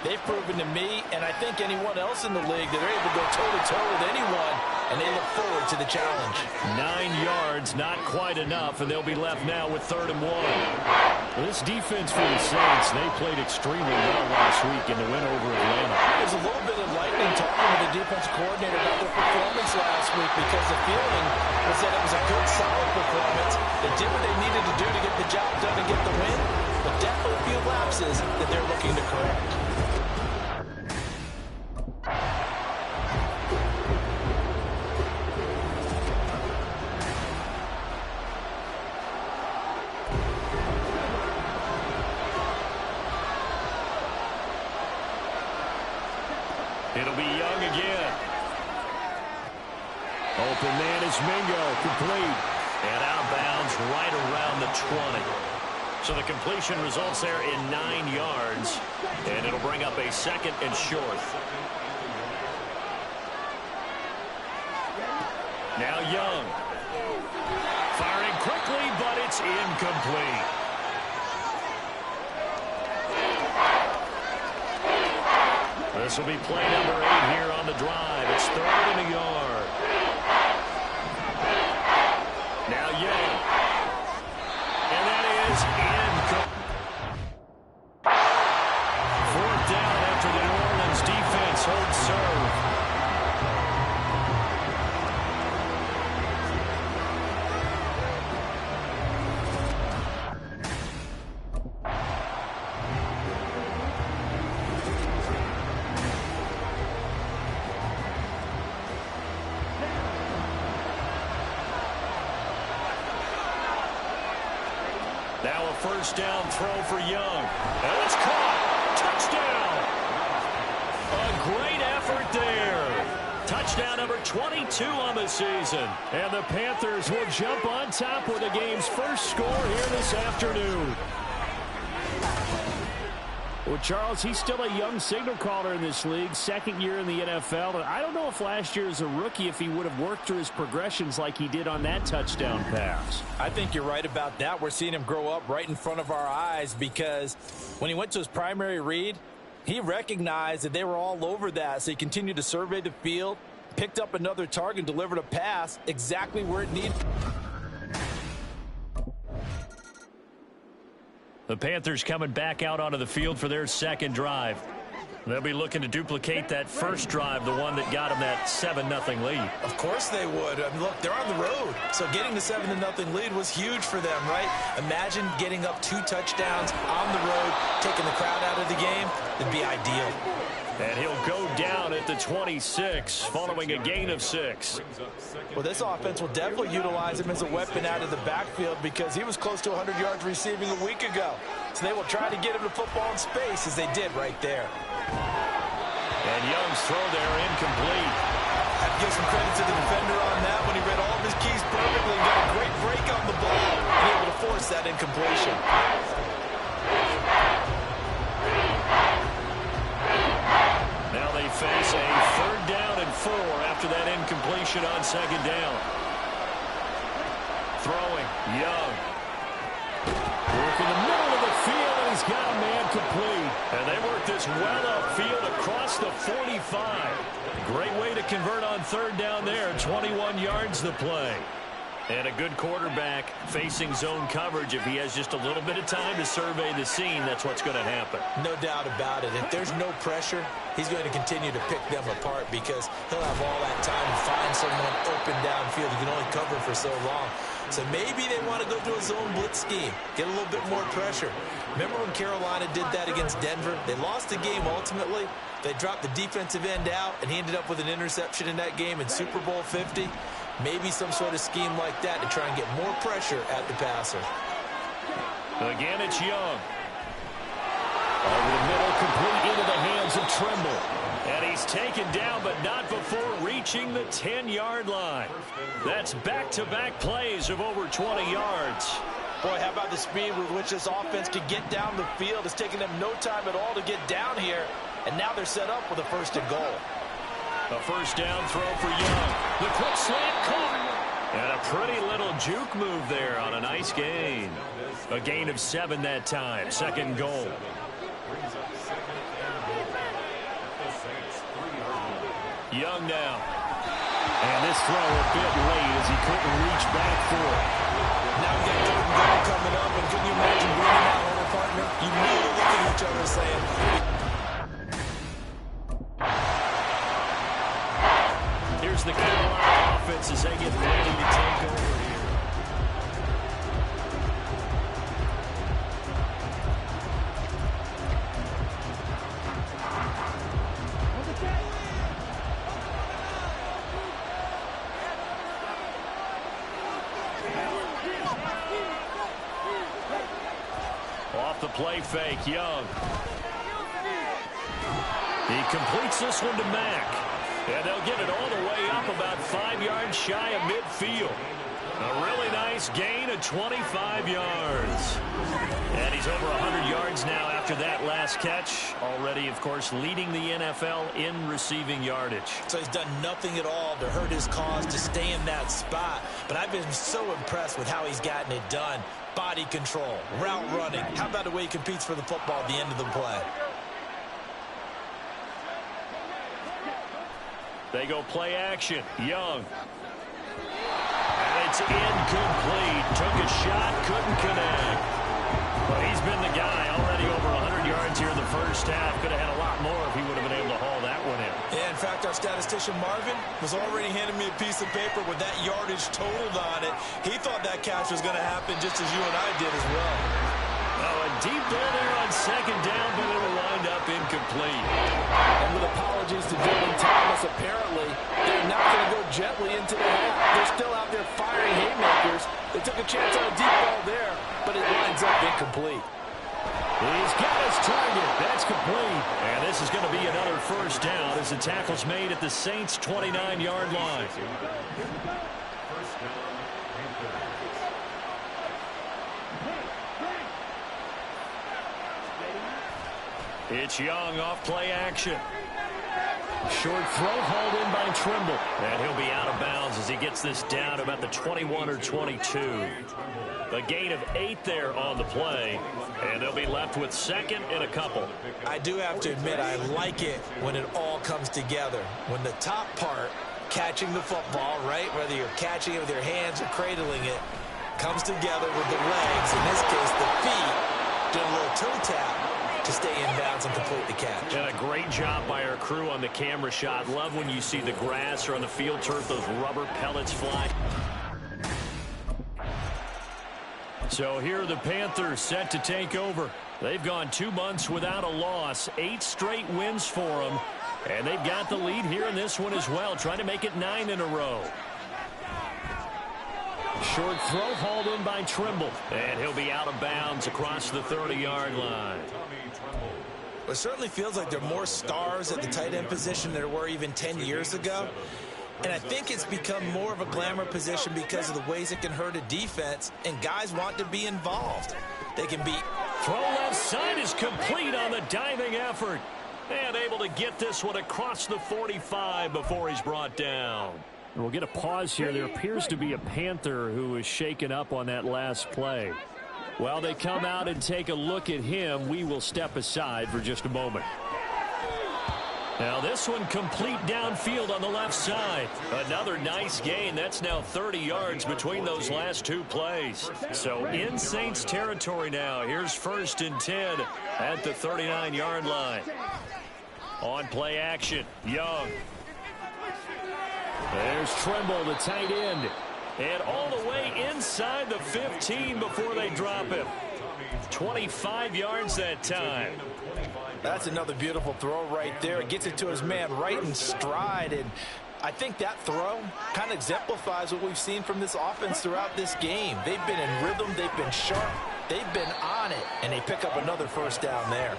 they've proven to me, and I think anyone else in the league, that they're able to go toe-to-toe with anyone, and they look forward to the challenge. 9 yards, not quite enough, and they'll be left now with 3rd and 1. Well, this defense for the Saints, they played extremely well last week in the win over Atlanta. There's a little bit of lightning talking with the defensive coordinator about their performance last week, because the feeling was that it was a good, solid performance. They did what they needed to do to get the job done and get the win, but definitely a few lapses that they're looking to correct. It'll be Young again. Open man is Mingo, complete. And out of bounds right around the 20. So the completion results there in 9 yards. And it'll bring up a 2nd and short. Now Young. Firing quickly, but it's incomplete. This will be play number 8 here on the drive. It's 3rd and a yard. Now Young. And that is incomplete. 4th down after the New Orleans defense holds serve. Now a 1st down throw for Young. And it's caught. Touchdown. A great effort there. Touchdown number 22 on the season. And the Panthers will jump on top with the game's first score here this afternoon. Well, Charles, he's still a young signal caller in this league, 2nd year in the NFL. And I don't know if last year as a rookie, if he would have worked through his progressions like he did on that touchdown pass. I think you're right about that. We're seeing him grow up right in front of our eyes because when he went to his primary read, he recognized that they were all over that. So he continued to survey the field, picked up another target, and delivered a pass exactly where it needed. The Panthers coming back out onto the field for their 2nd drive. They'll be looking to duplicate that first drive, the one that got them that 7-0 lead. Of course they would. I mean, look, they're on the road. So getting the 7-0 lead was huge for them, right? Imagine getting up 2 touchdowns on the road, taking the crowd out of the game. It'd be ideal. And he'll go down at the 26 following a gain of 6. Well, this offense will definitely utilize him as a weapon out of the backfield because he was close to 100 yards receiving a week ago. So they will try to get him the football in space as they did right there. And Young's throw there incomplete. I have to give some credit to the defender on that when he read all of his keys perfectly and got a great break on the ball and able to force that incompletion. Now they face a 3rd down and 4 after that incompletion on 2nd down. Throwing, Young. Working the middle of the field, and he's got a man complete. And they work this well upfield across the 45. Great way to convert on 3rd down there. 21 yards the play. And a good quarterback facing zone coverage. If he has just a little bit of time to survey the scene, that's what's going to happen. No doubt about it. If there's no pressure, he's going to continue to pick them apart because he'll have all that time to find someone open downfield. You can only cover for so long. So maybe they want to go to a zone blitz scheme, get a little bit more pressure. Remember when Carolina did that against Denver? They lost the game ultimately. They dropped the defensive end out, and he ended up with an interception in that game in Super Bowl 50. Maybe some sort of scheme like that to try and get more pressure at the passer. Again, it's Young. Over the middle, complete into the hands of Trimble. And he's taken down, but not before reaching the 10-yard line. That's back-to-back plays of over 20 yards. Boy, how about the speed with which this offense could get down the field? It's taken them no time at all to get down here. And now they're set up with a 1st and goal. A 1st down throw for Young. The quick slant caught. And a pretty little juke move there on a nice gain. A gain of 7 that time. 2nd goal. Young now. And this throw a bit late as he couldn't reach back for it. Now we got 3rd and goal coming up. And can you imagine bringing that home, partner? You knew to look at each other saying, here's the Carolina offense as they get ready to take over here. Off the play fake, Young. He completes this one to Mack. And they'll get it all the way up about 5 yards shy of midfield. A really nice gain of 25 yards. And he's over 100 yards now after that last catch. Already, of course, leading the NFL in receiving yardage. So he's done nothing at all to hurt his cause to stay in that spot. But I've been so impressed with how he's gotten it done. Body control, route running. How about the way he competes for the football at the end of the play? They go play action. Young. And it's incomplete. Took a shot, couldn't connect. Well, he's been the guy. Already over 100 yards here in the first half. Could have had a lot more if he would have been able to haul that one in. Yeah, in fact, our statistician Marvin was already handing me a piece of paper with that yardage totaled on it. He thought that catch was going to happen just as you and I did as well. Oh, a deep ball there on second down, but it'll wind up incomplete. And with apologies to Dylan Thomas, apparently they're not going to go gently into the half. They're still out there firing haymakers. They took a chance on a deep ball there, but it winds up incomplete. He's got his target. That's complete. And this is going to be another first down as the tackle's made at the Saints' 29-yard line. It's Young off play action. Short throw hauled in by Trimble. And he'll be out of bounds as he gets this down about the 21 or 22. A gain of 8 there on the play. And they'll be left with second and a couple. I do have to admit, I like it when it all comes together. When the top part, catching the football, right, whether you're catching it with your hands or cradling it, comes together with the legs, in this case the feet, doing a little toe tap to stay in bounds and complete the catch. And a great job by our crew on the camera shot. Love when you see the grass or on the field turf, those rubber pellets fly. So here are the Panthers set to take over. They've gone 2 months without a loss, 8 straight wins for them. And they've got the lead here in this one as well, trying to make it 9 in a row. Short throw hauled in by Trimble. And he'll be out of bounds across the 30-yard line. It certainly feels like there are more stars at the tight end position than there were even 10 years ago. And I think it's become more of a glamour position because of the ways it can hurt a defense, and guys want to be involved. They can be... Throw left side is complete on the diving effort. And able to get this one across the 45 before he's brought down. We'll get a pause here. There appears to be a Panther who is shaken up on that last play. While they come out and take a look at him, we will step aside for just a moment. Now this one complete downfield on the left side. Another nice gain. That's now 30 yards between those last 2 plays. So in Saints territory now. Here's 1st and 10 at the 39-yard line. On play action, Young. There's Trimble, the tight end. And all the way inside the 15 before they drop him. 25 yards that time. That's another beautiful throw right there. It gets it to his man right in stride. And I think that throw kind of exemplifies what we've seen from this offense throughout this game. They've been in rhythm. They've been sharp. They've been on it. And they pick up another first down there.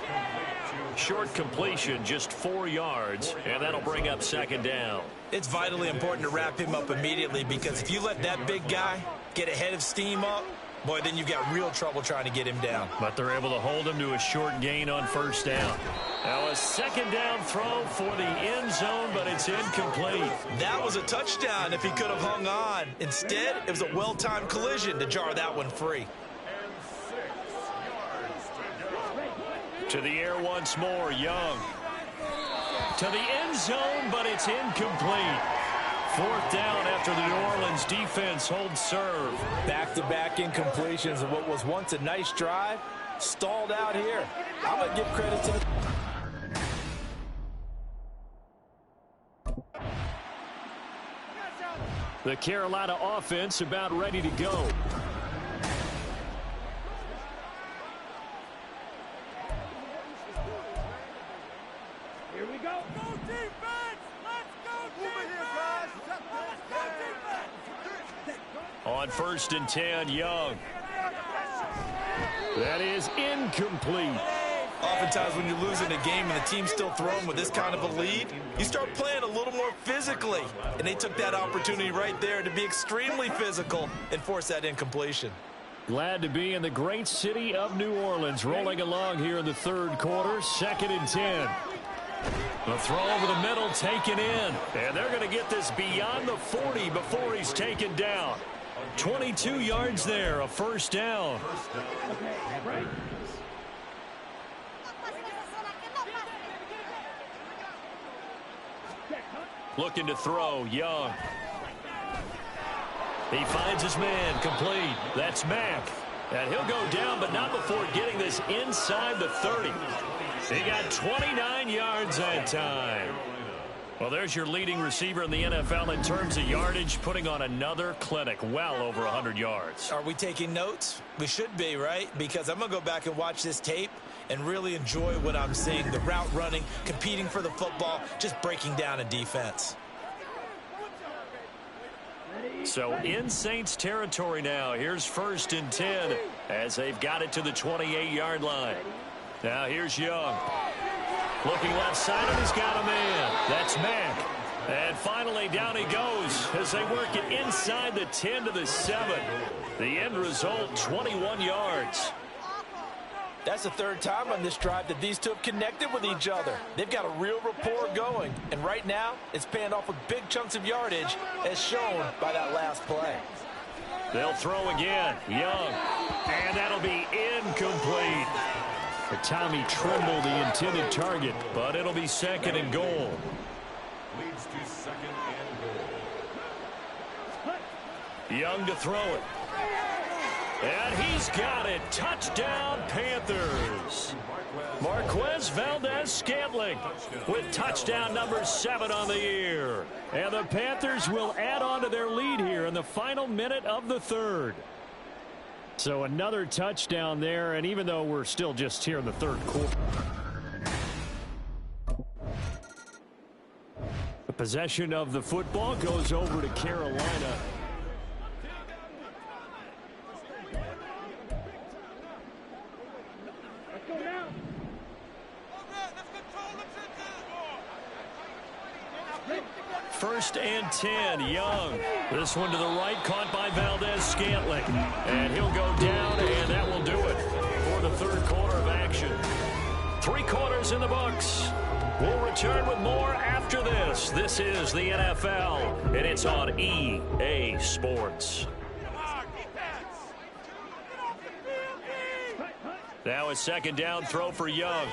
Short completion, just 4 yards, and that'll bring up second down. It's vitally important to wrap him up immediately, because if you let that big guy get ahead of steam up, boy, then you've got real trouble trying to get him down. But they're able to hold him to a short gain on first down. Now a second down throw for the end zone, but it's incomplete. That was a touchdown if he could have hung on. Instead, it was a well-timed collision to jar that one free. To the air once more, Young. To the end zone, but it's incomplete. 4th down after the New Orleans defense holds serve. Back-to-back incompletions of what was once a nice drive, stalled out here. I'm going to give credit to the Carolina offense about ready to go. Here we go. Go defense! Let's go defense! Let's go defense! On 1st and 10, Young. That is incomplete. Oftentimes when you're losing a game and the team's still throwing with this kind of a lead, you start playing a little more physically. And they took that opportunity right there to be extremely physical and force that incompletion. Glad to be in the great city of New Orleans, rolling along here in the 3rd quarter, 2nd and 10. The throw over the middle taken in. And they're going to get this beyond the 40 before he's taken down. 22 yards there, a first down. Looking to throw, Young. He finds his man, complete. That's Mack. And he'll go down, but not before getting this inside the 30. He got 29 yards that time. Well, there's your leading receiver in the NFL in terms of yardage, putting on another clinic, well over 100 yards. Are we taking notes? We should be, right? Because I'm going to go back and watch this tape and really enjoy what I'm seeing. The route running, competing for the football, just breaking down a defense. So in Saints territory now. Here's 1st and 10 as they've got it to the 28-yard line. Now here's Young. Looking left side, and he's got a man. That's Mack. And finally, down he goes as they work it inside the 10 to the 7. The end result, 21 yards. That's the 3rd time on this drive that these two have connected with each other. They've got a real rapport going. And right now, it's paying off with big chunks of yardage, as shown by that last play. They'll throw again. Young. And that'll be incomplete. Tommy Tremble, the intended target, but it'll be 2nd and goal. Leads to 2nd and goal. Young to throw it. And he's got it. Touchdown, Panthers. Marquez Valdez-Scantling with touchdown number 7 on the year. And the Panthers will add on to their lead here in the final minute of the 3rd. So another touchdown there, and even though we're still just here in the 3rd quarter. The possession of the football goes over to Carolina. First and 10, Young. This one to the right, caught by Valdez-Scantling. And he'll go down, and that will do it for the 3rd quarter of action. 3 quarters in the books. We'll return with more after this. This is the NFL, and it's on EA Sports. Now a 2nd down throw for Young.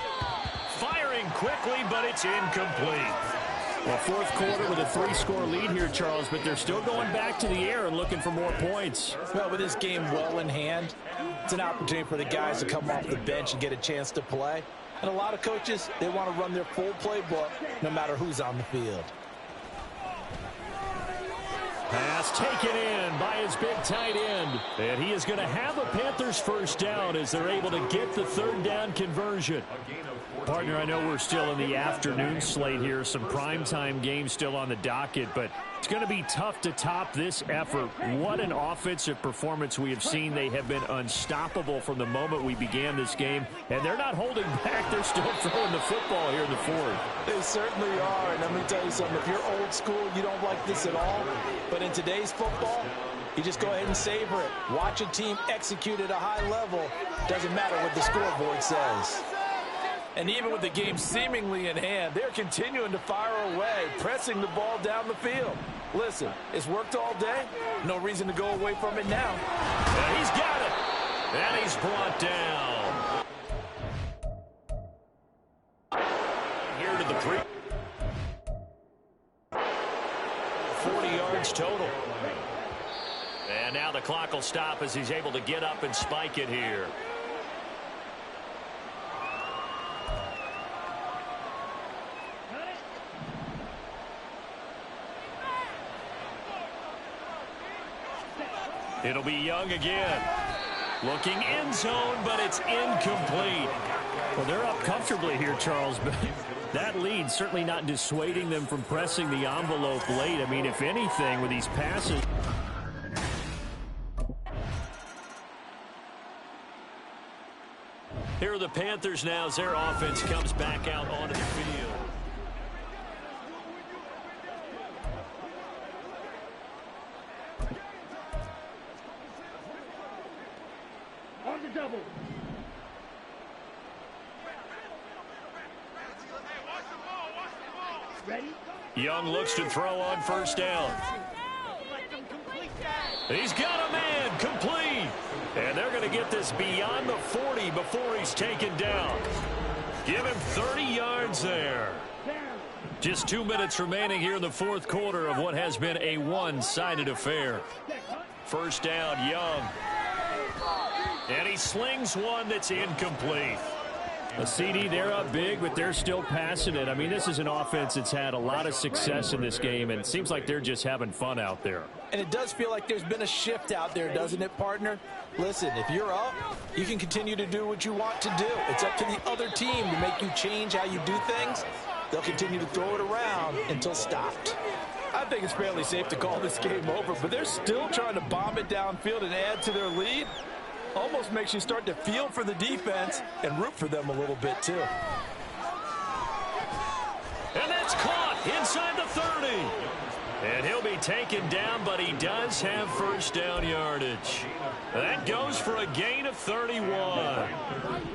Firing quickly, but it's incomplete. Well, 4th quarter with a 3-score lead here, Charles, but they're still going back to the air and looking for more points. Well, with this game well in hand, it's an opportunity for the guys to come off the bench and get a chance to play. And a lot of coaches, they want to run their full playbook no matter who's on the field. Pass taken in by his big tight end. And he is going to have a Panthers 1st down as they're able to get the 3rd down conversion. Partner, I know we're still in the afternoon slate here. Some primetime games still on the docket, but it's going to be tough to top this effort. What an offensive performance we have seen. They have been unstoppable from the moment we began this game, and they're not holding back. They're still throwing the football here in the 4th. They certainly are, and let me tell you something. If you're old school, you don't like this at all. But in today's football, you just go ahead and savor it. Watch a team execute at a high level. Doesn't matter what the scoreboard says. And even with the game seemingly in hand, they're continuing to fire away, pressing the ball down the field. Listen, it's worked all day. No reason to go away from it now. And he's got it. And he's brought down. Here to the 40 yards total. And now the clock will stop as he's able to get up and spike it here. It'll be Young again. Looking end zone, but it's incomplete. Well, they're up comfortably here, Charles, but that lead certainly not dissuading them from pressing the envelope late. I mean, if anything, with these passes. Here are the Panthers now as their offense comes back out onto the field. On the double. Ready? Young looks to throw on 1st down. He's got a man, complete. And they're going to get this beyond the 40 before he's taken down. Give him 30 yards there. Just 2 minutes remaining here in the fourth quarter of what has been a one-sided affair. First down, Young. And he slings one that's incomplete. A CD, they're up big, but they're still passing it. I mean, this is an offense that's had a lot of success in this game, and it seems like they're just having fun out there. And it does feel like there's been a shift out there, doesn't it, partner? Listen, if you're up, you can continue to do what you want to do. It's up to the other team to make you change how you do things. They'll continue to throw it around until stopped. I think it's fairly safe to call this game over, but they're still trying to bomb it downfield and add to their lead. Almost makes you start to feel for the defense and root for them a little bit, too. And that's caught inside the 30. And he'll be taken down, but he does have first down yardage. That goes for a gain of 31.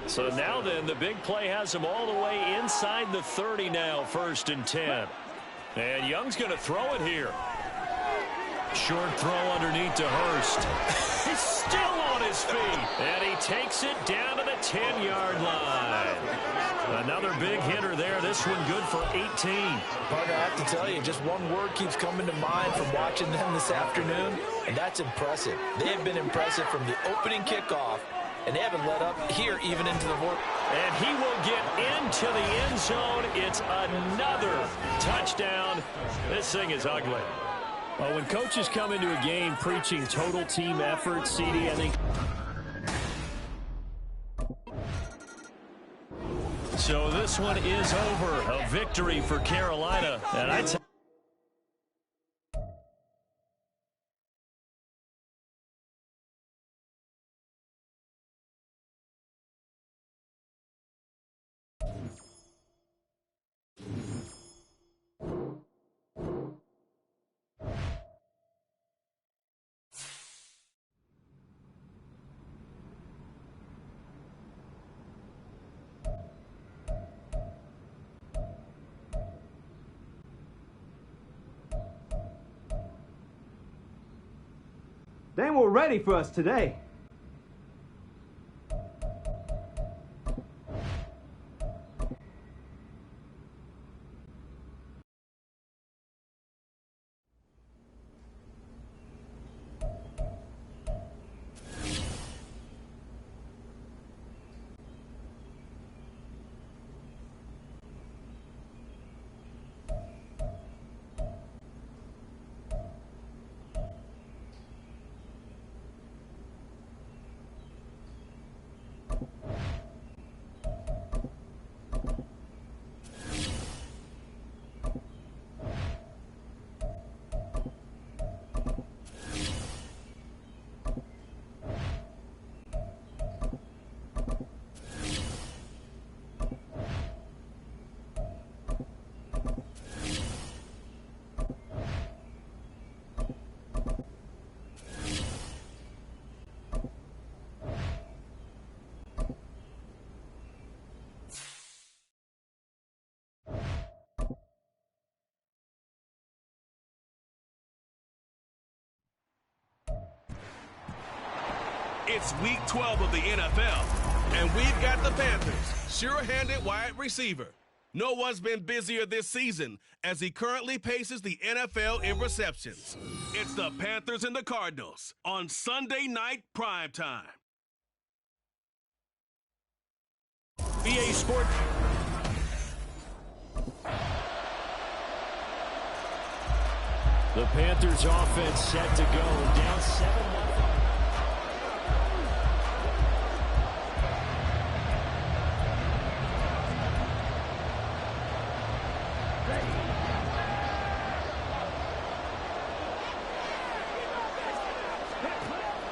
So now then, the big play has him all the way inside the 30 now, 1st and 10. And Young's going to throw it here. Short throw underneath to Hurst. He's still on his feet. And he takes it down to the 10-yard line. Another big hitter there. This one good for 18. Partner, I have to tell you, just one word keeps coming to mind from watching them this afternoon, and that's impressive. They have been impressive from the opening kickoff, and they haven't let up here even into the fourth. And he will get into the end zone. It's another touchdown. This thing is ugly. Well, when coaches come into a game preaching total team effort, CD, I think. So this one is over. A victory for Carolina. And I'd say They weren't ready for us today. It's week 12 of the NFL, and we've got the Panthers, sure-handed wide receiver. No one's been busier this season as he currently paces the NFL in receptions. It's the Panthers and the Cardinals on Sunday night primetime. EA Sports. The Panthers offense set to go down 7-0.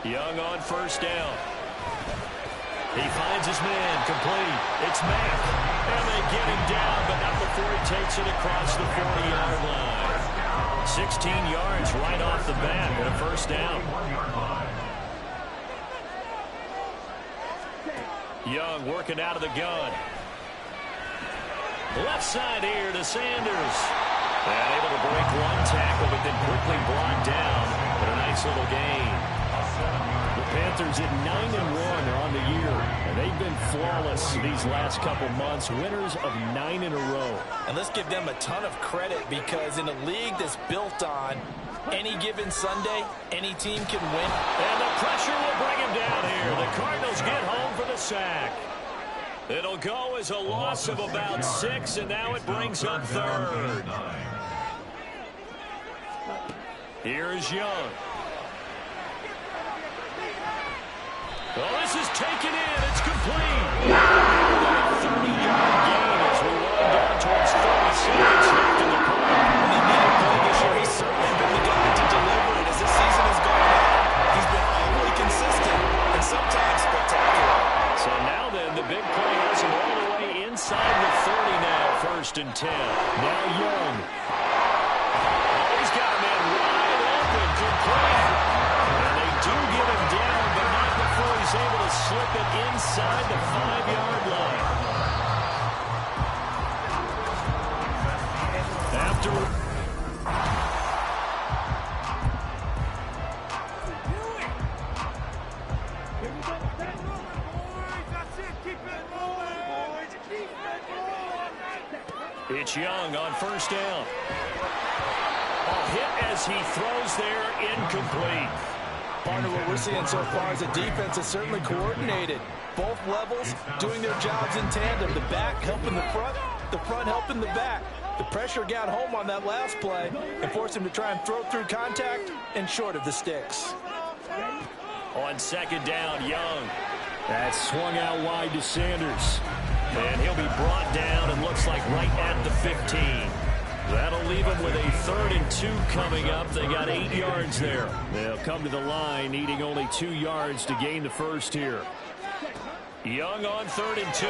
Young on first down. He finds his man, complete. It's Mack. And they get him down, but not before he takes it across the 40-yard line. 16 yards right off the bat and a first down. Young working out of the gun. Left side here to Sanders. And able to break one tackle, but then quickly brought down. But a nice little gain. Panthers at 9-1 on the year, and they've been flawless these last couple months, winners of 9 in a row. And let's give them a ton of credit, because in a league that's built on any given Sunday, any team can win. And the pressure will bring him down here. The Cardinals get home for the sack. It'll go as a loss of about 6, and now it brings up third. Here's Young. Oh, this is taken in. It's complete. 30-yard gain as we wind down towards 30 seconds left in the quarter. When he needed play this year, he's certainly been the guy to deliver it. As this season has gone on, he's been awfully consistent and sometimes spectacular. So now then, the big play has him all the way inside the 30 now, 1st and 10. Now Young. Oh, he's got a man wide open, complete. And they do get him down, but not before he's able to slip it inside the 5-yard line. After... It's Young on 1st down. A hit as he throws there, incomplete. Partner, what we're seeing so far is the defense is certainly coordinated. Both levels doing their jobs in tandem. The back helping the front helping the back. The pressure got home on that last play and forced him to try and throw through contact and short of the sticks. On 2nd down, Young. That's swung out wide to Sanders. And he'll be brought down and looks like right at the 15. That'll leave them with a 3rd and 2 coming up. They got 8 yards there. They'll come to the line needing only 2 yards to gain the first here. Young on 3rd and 2.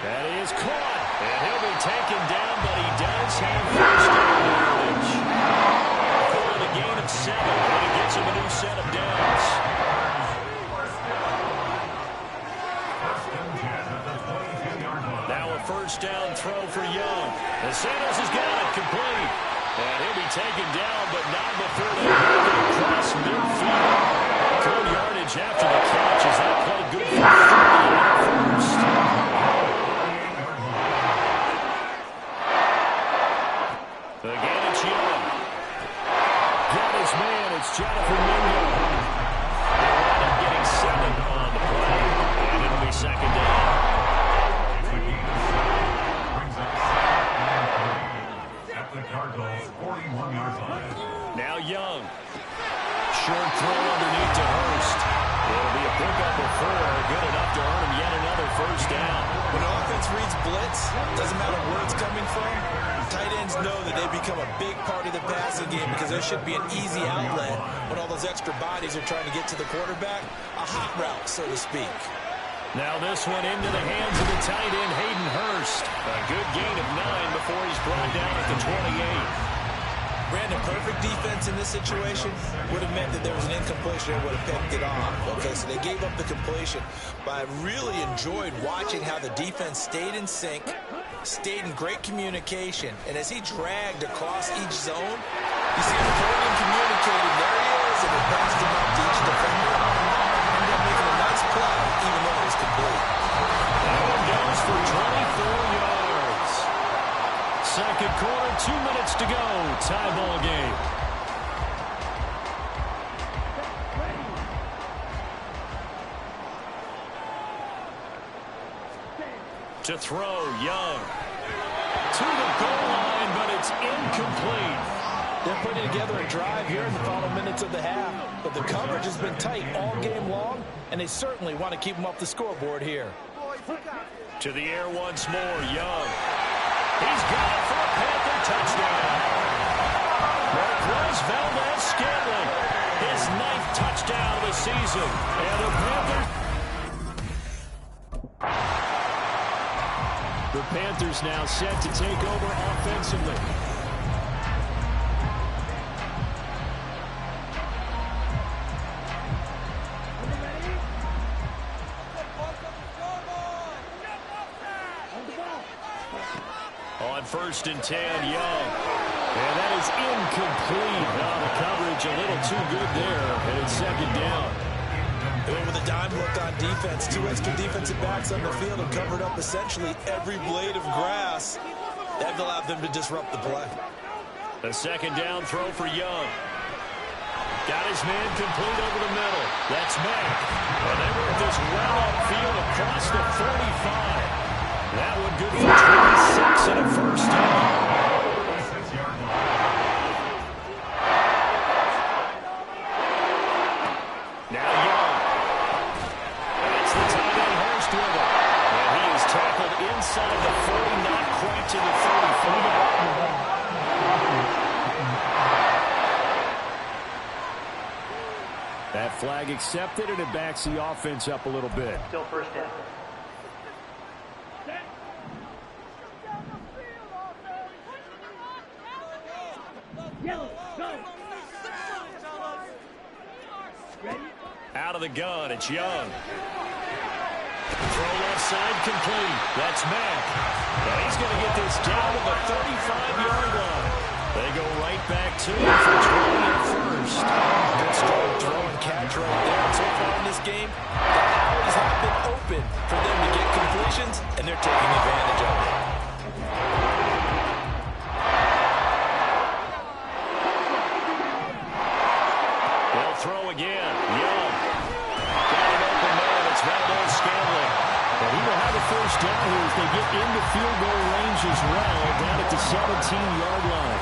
That is caught. And he'll be taken down, but he does have first down yardage. For the gain of 7, and it gets him a new set of downs. Now a 1st down throw for Young. And Sanders has got it complete. And he'll be taken down, but not before they make it across midfield. Good yardage after the catch. Is that play good for 30 on 1st? Again, it's Young. Got his man. It's Jonathan Mingo. They wind up getting 7 on the play. And it'll be 2nd down. Now Young. Short throw underneath to Hurst. It'll be a pickup of 4. Good enough to earn him yet another 1st down. When an offense reads blitz, doesn't matter where it's coming from, tight ends know that they become a big part of the passing game, because there should be an easy outlet when all those extra bodies are trying to get to the quarterback. A hot route, so to speak. Now this one into the hands of the tight end, Hayden Hurst. A good gain of 9 before he's brought down at the 28. Brandon, perfect defense in this situation would have meant that there was an incompletion and would have picked it off. Okay, so they gave up the completion. But I really enjoyed watching how the defense stayed in sync, stayed in great communication, and as he dragged across each zone, you see him totally communicating. There he is, and it passed him up to each defender. Ended up making a nice play, even though it was complete. That one goes for 24 yards. 2nd quarter, 2 minutes to go. Tie ball game. To throw, Young. To the goal line, but it's incomplete. They're putting together a drive here in the final minutes of the half, but the coverage has been tight all game long, and they certainly want to keep them off the scoreboard here. To the air once more, Young. He's got it for a Panther touchdown. Marquez Valdez-Scantling, his 9th touchdown of the season. And the Panthers now set to take over offensively. On 1st and 10, Young. And that is incomplete. Now the coverage a little too good there, and it's 2nd down. They went with a dime look on defense. 2 extra defensive backs on the field and covered up essentially every blade of grass. That allowed them to disrupt the play. A second down throw for Young. Got his man complete over the middle. That's Mack. And they work this well upfield across the 45. That one good for 26 and a first down. Now Young. That's the tight end Hurst with it. And he is tackled inside the 40, not quite to the 35. That flag accepted, and it backs the offense up a little bit. Still first down. Out of the gun, it's Young. Throw left side complete. That's Mack. And he's going to get this down to the 35-yard line. They go right back to it for 20 at first. Good strong throw and catch right there. And so far in this game, that always have been open for them to get completions, and they're taking advantage of it. They'll throw again. Young. Got an open man. It's Valdez Scantling. And he will have a first down here as they get into field goal range as well, down at the 17-yard line.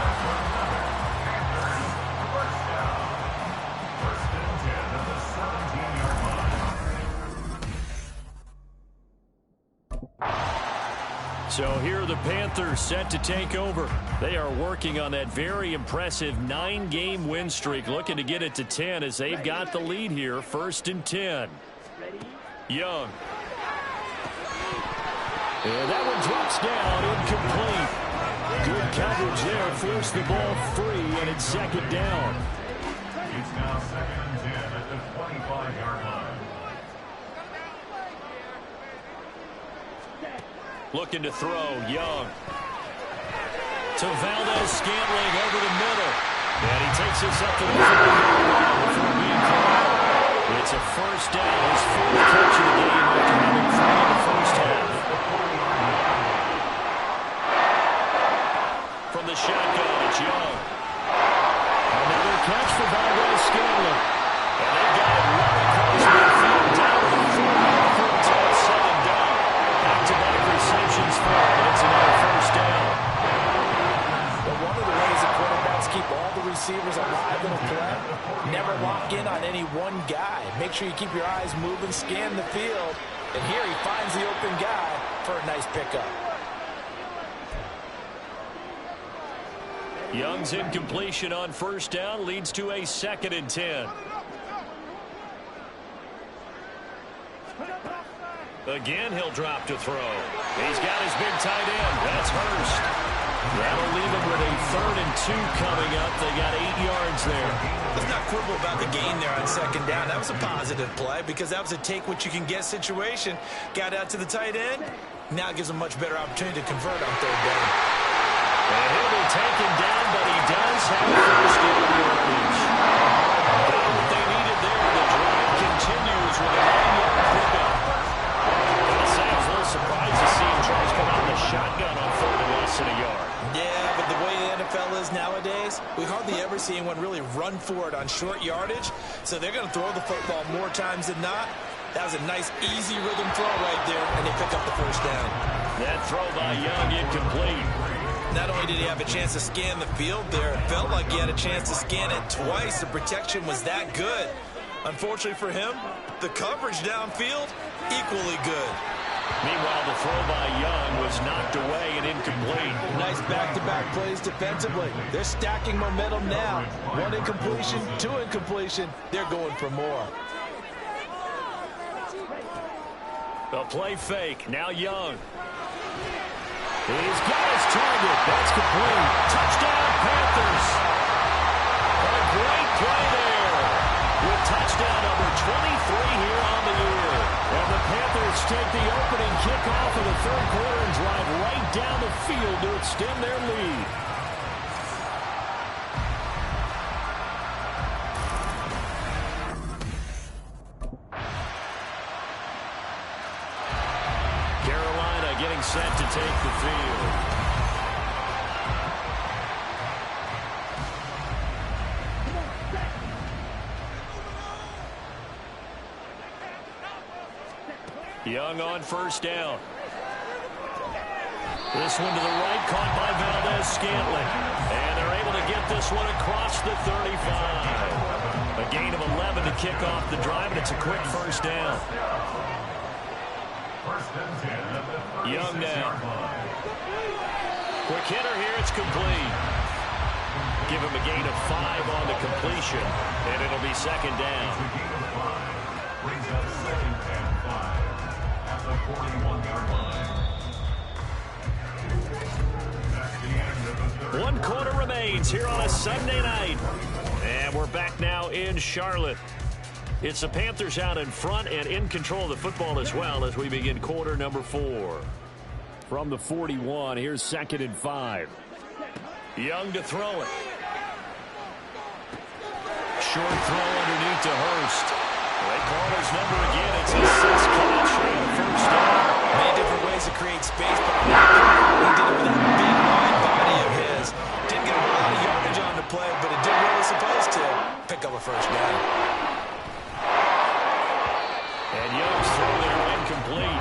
So here are the Panthers set to take over. They are working on that very impressive 9-game win streak, looking to get it to 10 as they've got the lead here, 1st and 10. Young. And that one drops down, incomplete. Good coverage there, forced the ball free, and it's second down. It's now 2nd and 10 at the 25-yard line. Looking to throw, Young. To Valdez Scantling over the middle. And he takes this up to the 40-yard line before being called. It's a first down, his 4th catch of the game after having 3 in the first half. From the shotgun, it's Young. Another catch for Valdez Scantling. And they got it right across midfield, down to the 40 before it's all said and done. Back-to-back receptions for him, and it's another first down. But one of the ways that quarterbacks keep all the receivers alive in a play, never lock in on any one guy. Make sure you keep your eyes moving, scan the field, and here he finds the open guy for a nice pickup. Young's incompletion on first down leads to a 2nd and 10. Again, he'll drop to throw. He's got his big tight end. That's Hurst. That'll leave him with a 3rd and 2 coming up. They got 8 yards there. Let's not quibble about the gain there on second down. That was a positive play because that was a take-what-you-can-get situation. Got out to the tight end. Now gives him a much better opportunity to convert on 3rd down. And he'll be taken down, but he does have a first down yardage. Got what they needed there. The drive continues with a 9-yard pickup. I was a little surprised to see him try to come out in the shotgun on 3rd and less than a yard. Yeah, but the way the NFL is nowadays, we hardly ever see anyone really run for it on short yardage. So they're going to throw the football more times than not. That was a nice, easy rhythm throw right there, and they pick up the first down. That throw by Young incomplete. Not only did he have a chance to scan the field there, it felt like he had a chance to scan it twice. The protection was that good. Unfortunately for him, the coverage downfield, equally good. Meanwhile, the throw by Young was knocked away and incomplete. Nice back-to-back plays defensively. They're stacking momentum now. 1 incompletion, 2 incompletion. They're going for more. The play fake. Now Young. He's got his target. That's complete. Touchdown, Panthers. A great play there. With touchdown number 23 here on the year. And the Panthers take the opening kickoff of the 3rd quarter and drive right down the field to extend their lead. take the field. Young on first down. This one to the right, caught by Valdez-Scantling. And they're able to get this one across the 35. A gain of 11 to kick off the drive, and it's a quick first down. Young now. Quick hitter here, it's complete. Give him a gain of 5 on the completion, and it'll be second down. Brings up 2nd and 5 at the 41-yard line. 1 quarter remains here on a Sunday night. And we're back now in Charlotte. It's the Panthers out in front and in control of the football as well as we begin quarter number 4. From the 41, here's 2nd and 5. Young to throw it. Short throw underneath to Hurst. They call his number again. It's a 6-catch and a first down. Many different ways to create space, but he did it with that big, wide body of his. Didn't get a whole lot of yardage on the play, but it did what it was supposed to. Pick up a first down. And Young's throw there incomplete.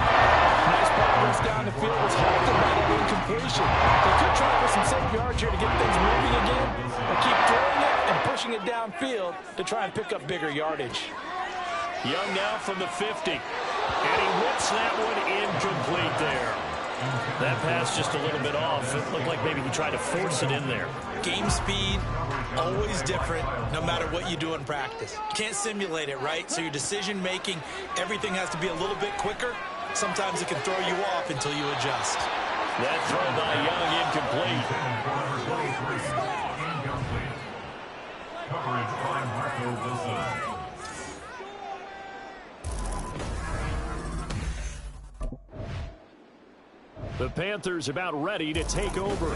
Nice progress down the field was halted by that incompletion. They could try for some safe yards here to get things moving again, or keep throwing it and pushing it downfield to try and pick up bigger yardage. Young now from the 50. And he whips that one incomplete there. That pass just a little bit off. It looked like maybe he tried to force it in there. Game speed, always different, no matter what you do in practice. You can't simulate it, right? So your decision-making, everything has to be a little bit quicker. Sometimes it can throw you off until you adjust. That throw by Young incomplete. Coverage by Marco Wilson. The Panthers about ready to take over.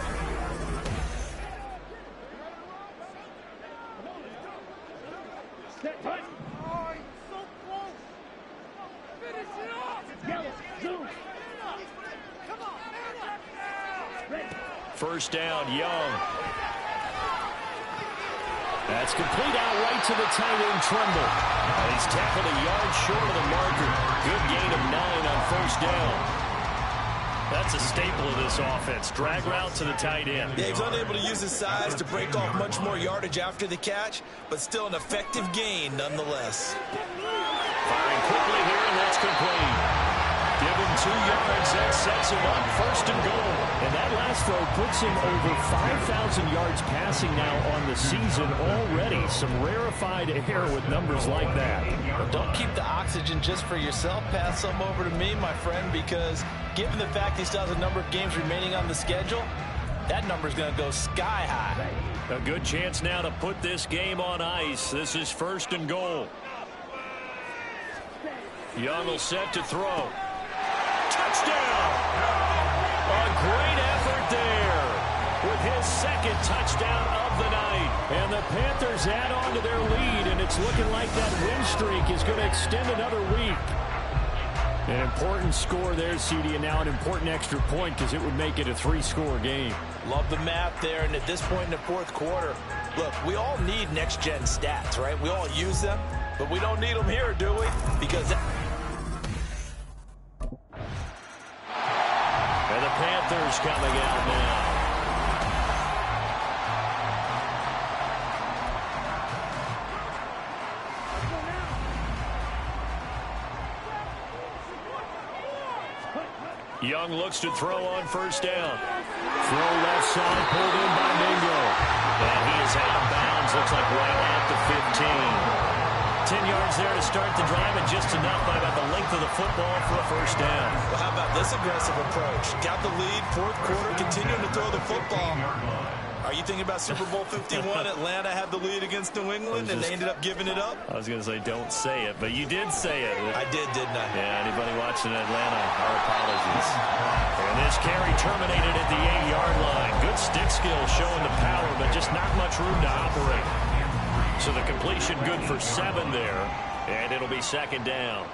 First down, Young. That's complete out right to the tight end, Tremble. And he's tackled a yard short of the marker. Good gain of 9 on first down. That's a staple of this offense. Drag route to the tight end. Yeah, he's unable to use his size to break off much more yardage after the catch, but still an effective gain nonetheless. Firing quickly here, and that's complete. Give him 2 yards. That sets him up first and goal. And that last throw puts him over 5,000 yards passing now on the season already. Some rarefied air with numbers like that. Well, don't keep the oxygen just for yourself. Pass some over to me, my friend, because given the fact he still has a number of games remaining on the schedule, that number's going to go sky high. A good chance now to put this game on ice. This is first and goal. Young will set to throw. Touchdown! A great effort there with his 2nd touchdown of the night. And the Panthers add on to their lead, and it's looking like that win streak is going to extend another week. An important score there, CD, and now an important extra point because it would make it a 3-score game. Love the math there, and at this point in the 4th quarter, look, we all need next-gen stats, right? We all use them, but we don't need them here, do we? Because and the Panthers coming out now. Young looks to throw on first down. Throw left side, pulled in by Mingo. And he is out of bounds, looks like right at the 15. 10 yards there to start the drive, and just enough by about the length of the football for a first down. Well, how about this aggressive approach? Got the lead, 4th quarter, continuing to throw the football. Are you thinking about Super Bowl 51? Atlanta had the lead against New England, and they ended up giving it up? I was going to say, don't say it, but you did say it. I did, didn't I? Yeah, anybody watching Atlanta, our apologies. And this carry terminated at the 8-yard line. Good stick skill showing the power, but just not much room to operate. So the completion good for 7 there, and it'll be second down.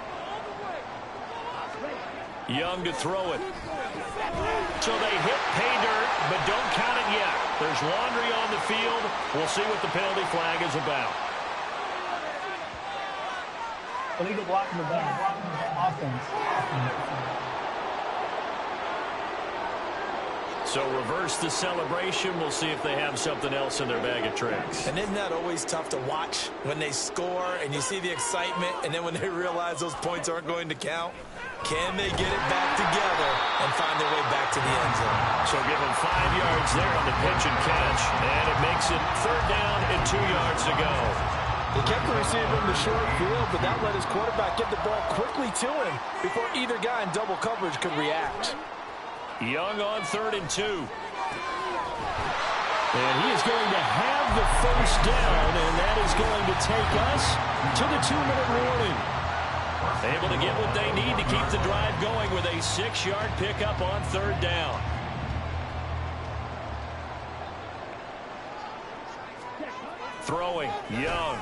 Young to throw it. So they hit pay dirt, but don't count it yet. There's laundry on the field. We'll see what the penalty flag is about. Illegal block in the back. Offense. So reverse the celebration. We'll see if they have something else in their bag of tricks. And isn't that always tough to watch when they score and you see the excitement, and then when they realize those points aren't going to count? Can they get it back together and find their way back to the end zone? So give them 5 yards there on the pitch and catch, and it makes it 3rd down and 2 yards to go. He kept the receiver in the short field, but that let his quarterback get the ball quickly to him before either guy in double coverage could react. Young on 3rd and 2. And he is going to have the first down, and that is going to take us to the 2-minute warning. Able to get what they need to keep the drive going with a 6-yard pickup on 3rd down. Throwing, Young.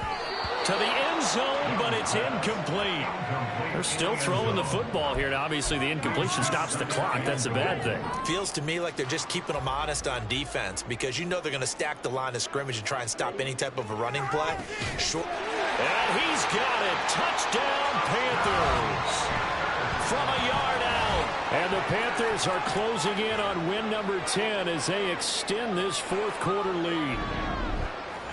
To the end zone, but it's incomplete. They're still throwing the football here, and obviously the incompletion stops the clock. That's a bad thing. Feels to me like they're just keeping them honest on defense, because you know they're going to stack the line of scrimmage and try and stop any type of a running play. And he's got it. Touchdown, Panthers. From a yard out. And the Panthers are closing in on win number 10 as they extend this 4th quarter lead.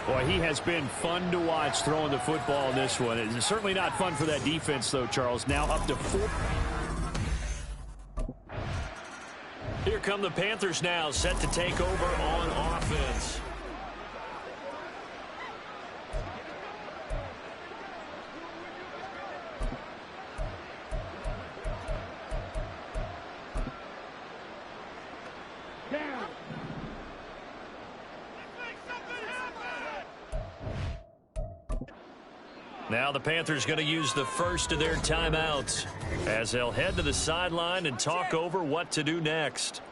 Boy, he has been fun to watch throwing the football in this one. It's certainly not fun for that defense, though, Charles. Now up to 4. Here come the Panthers now, set to take over on offense. Now the Panthers going to use the first of their timeouts as they'll head to the sideline and talk over what to do next.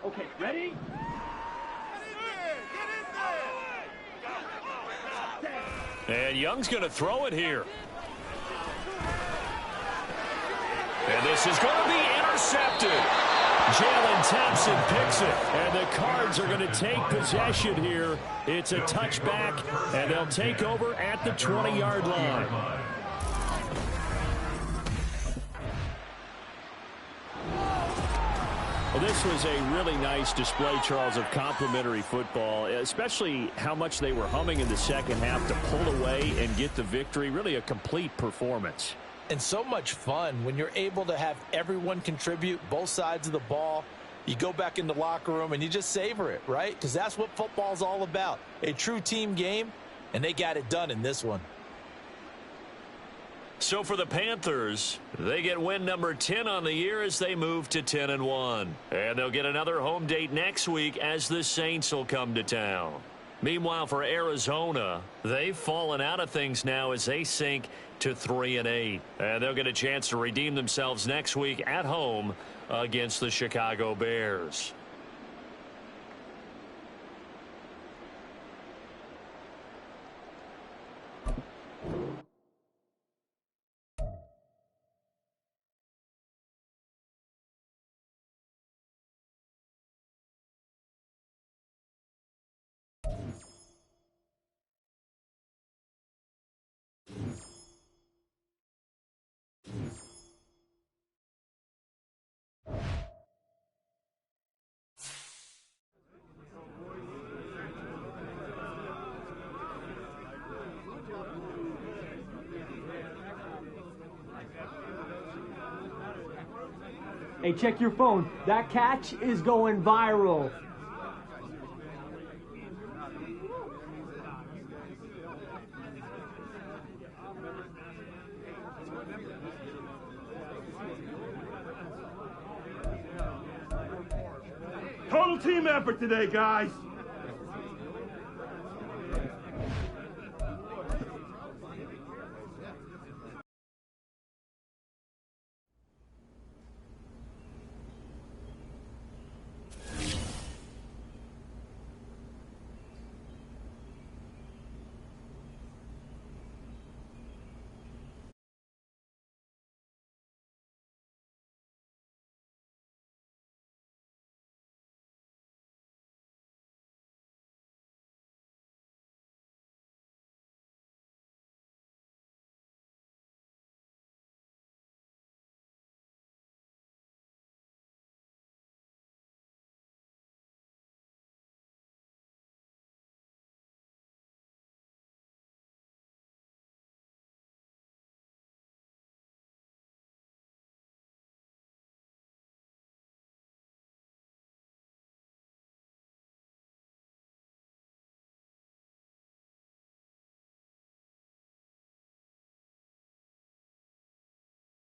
Okay, ready? And Young's going to throw it here. And this is going to be intercepted. Jalen Thompson picks it, and the Cards are going to take possession here. It's a touchback, and they'll take over at the 20-yard line. Well, this was a really nice display, Charles, of complimentary football, especially how much they were humming in the second half to pull away and get the victory. Really a complete performance. And so much fun when you're able to have everyone contribute, both sides of the ball. You go back in the locker room and you just savor it, right? Because that's what football's all about. A true team game, and they got it done in this one. So for the Panthers, they get win number 10 on the year as they move to 10-1. And they'll get another home date next week as the Saints will come to town. Meanwhile, for Arizona, they've fallen out of things now as they sink to 3-8. And they'll get a chance to redeem themselves next week at home against the Chicago Bears. Hey, check your phone. That catch is going viral. Total team effort today, guys.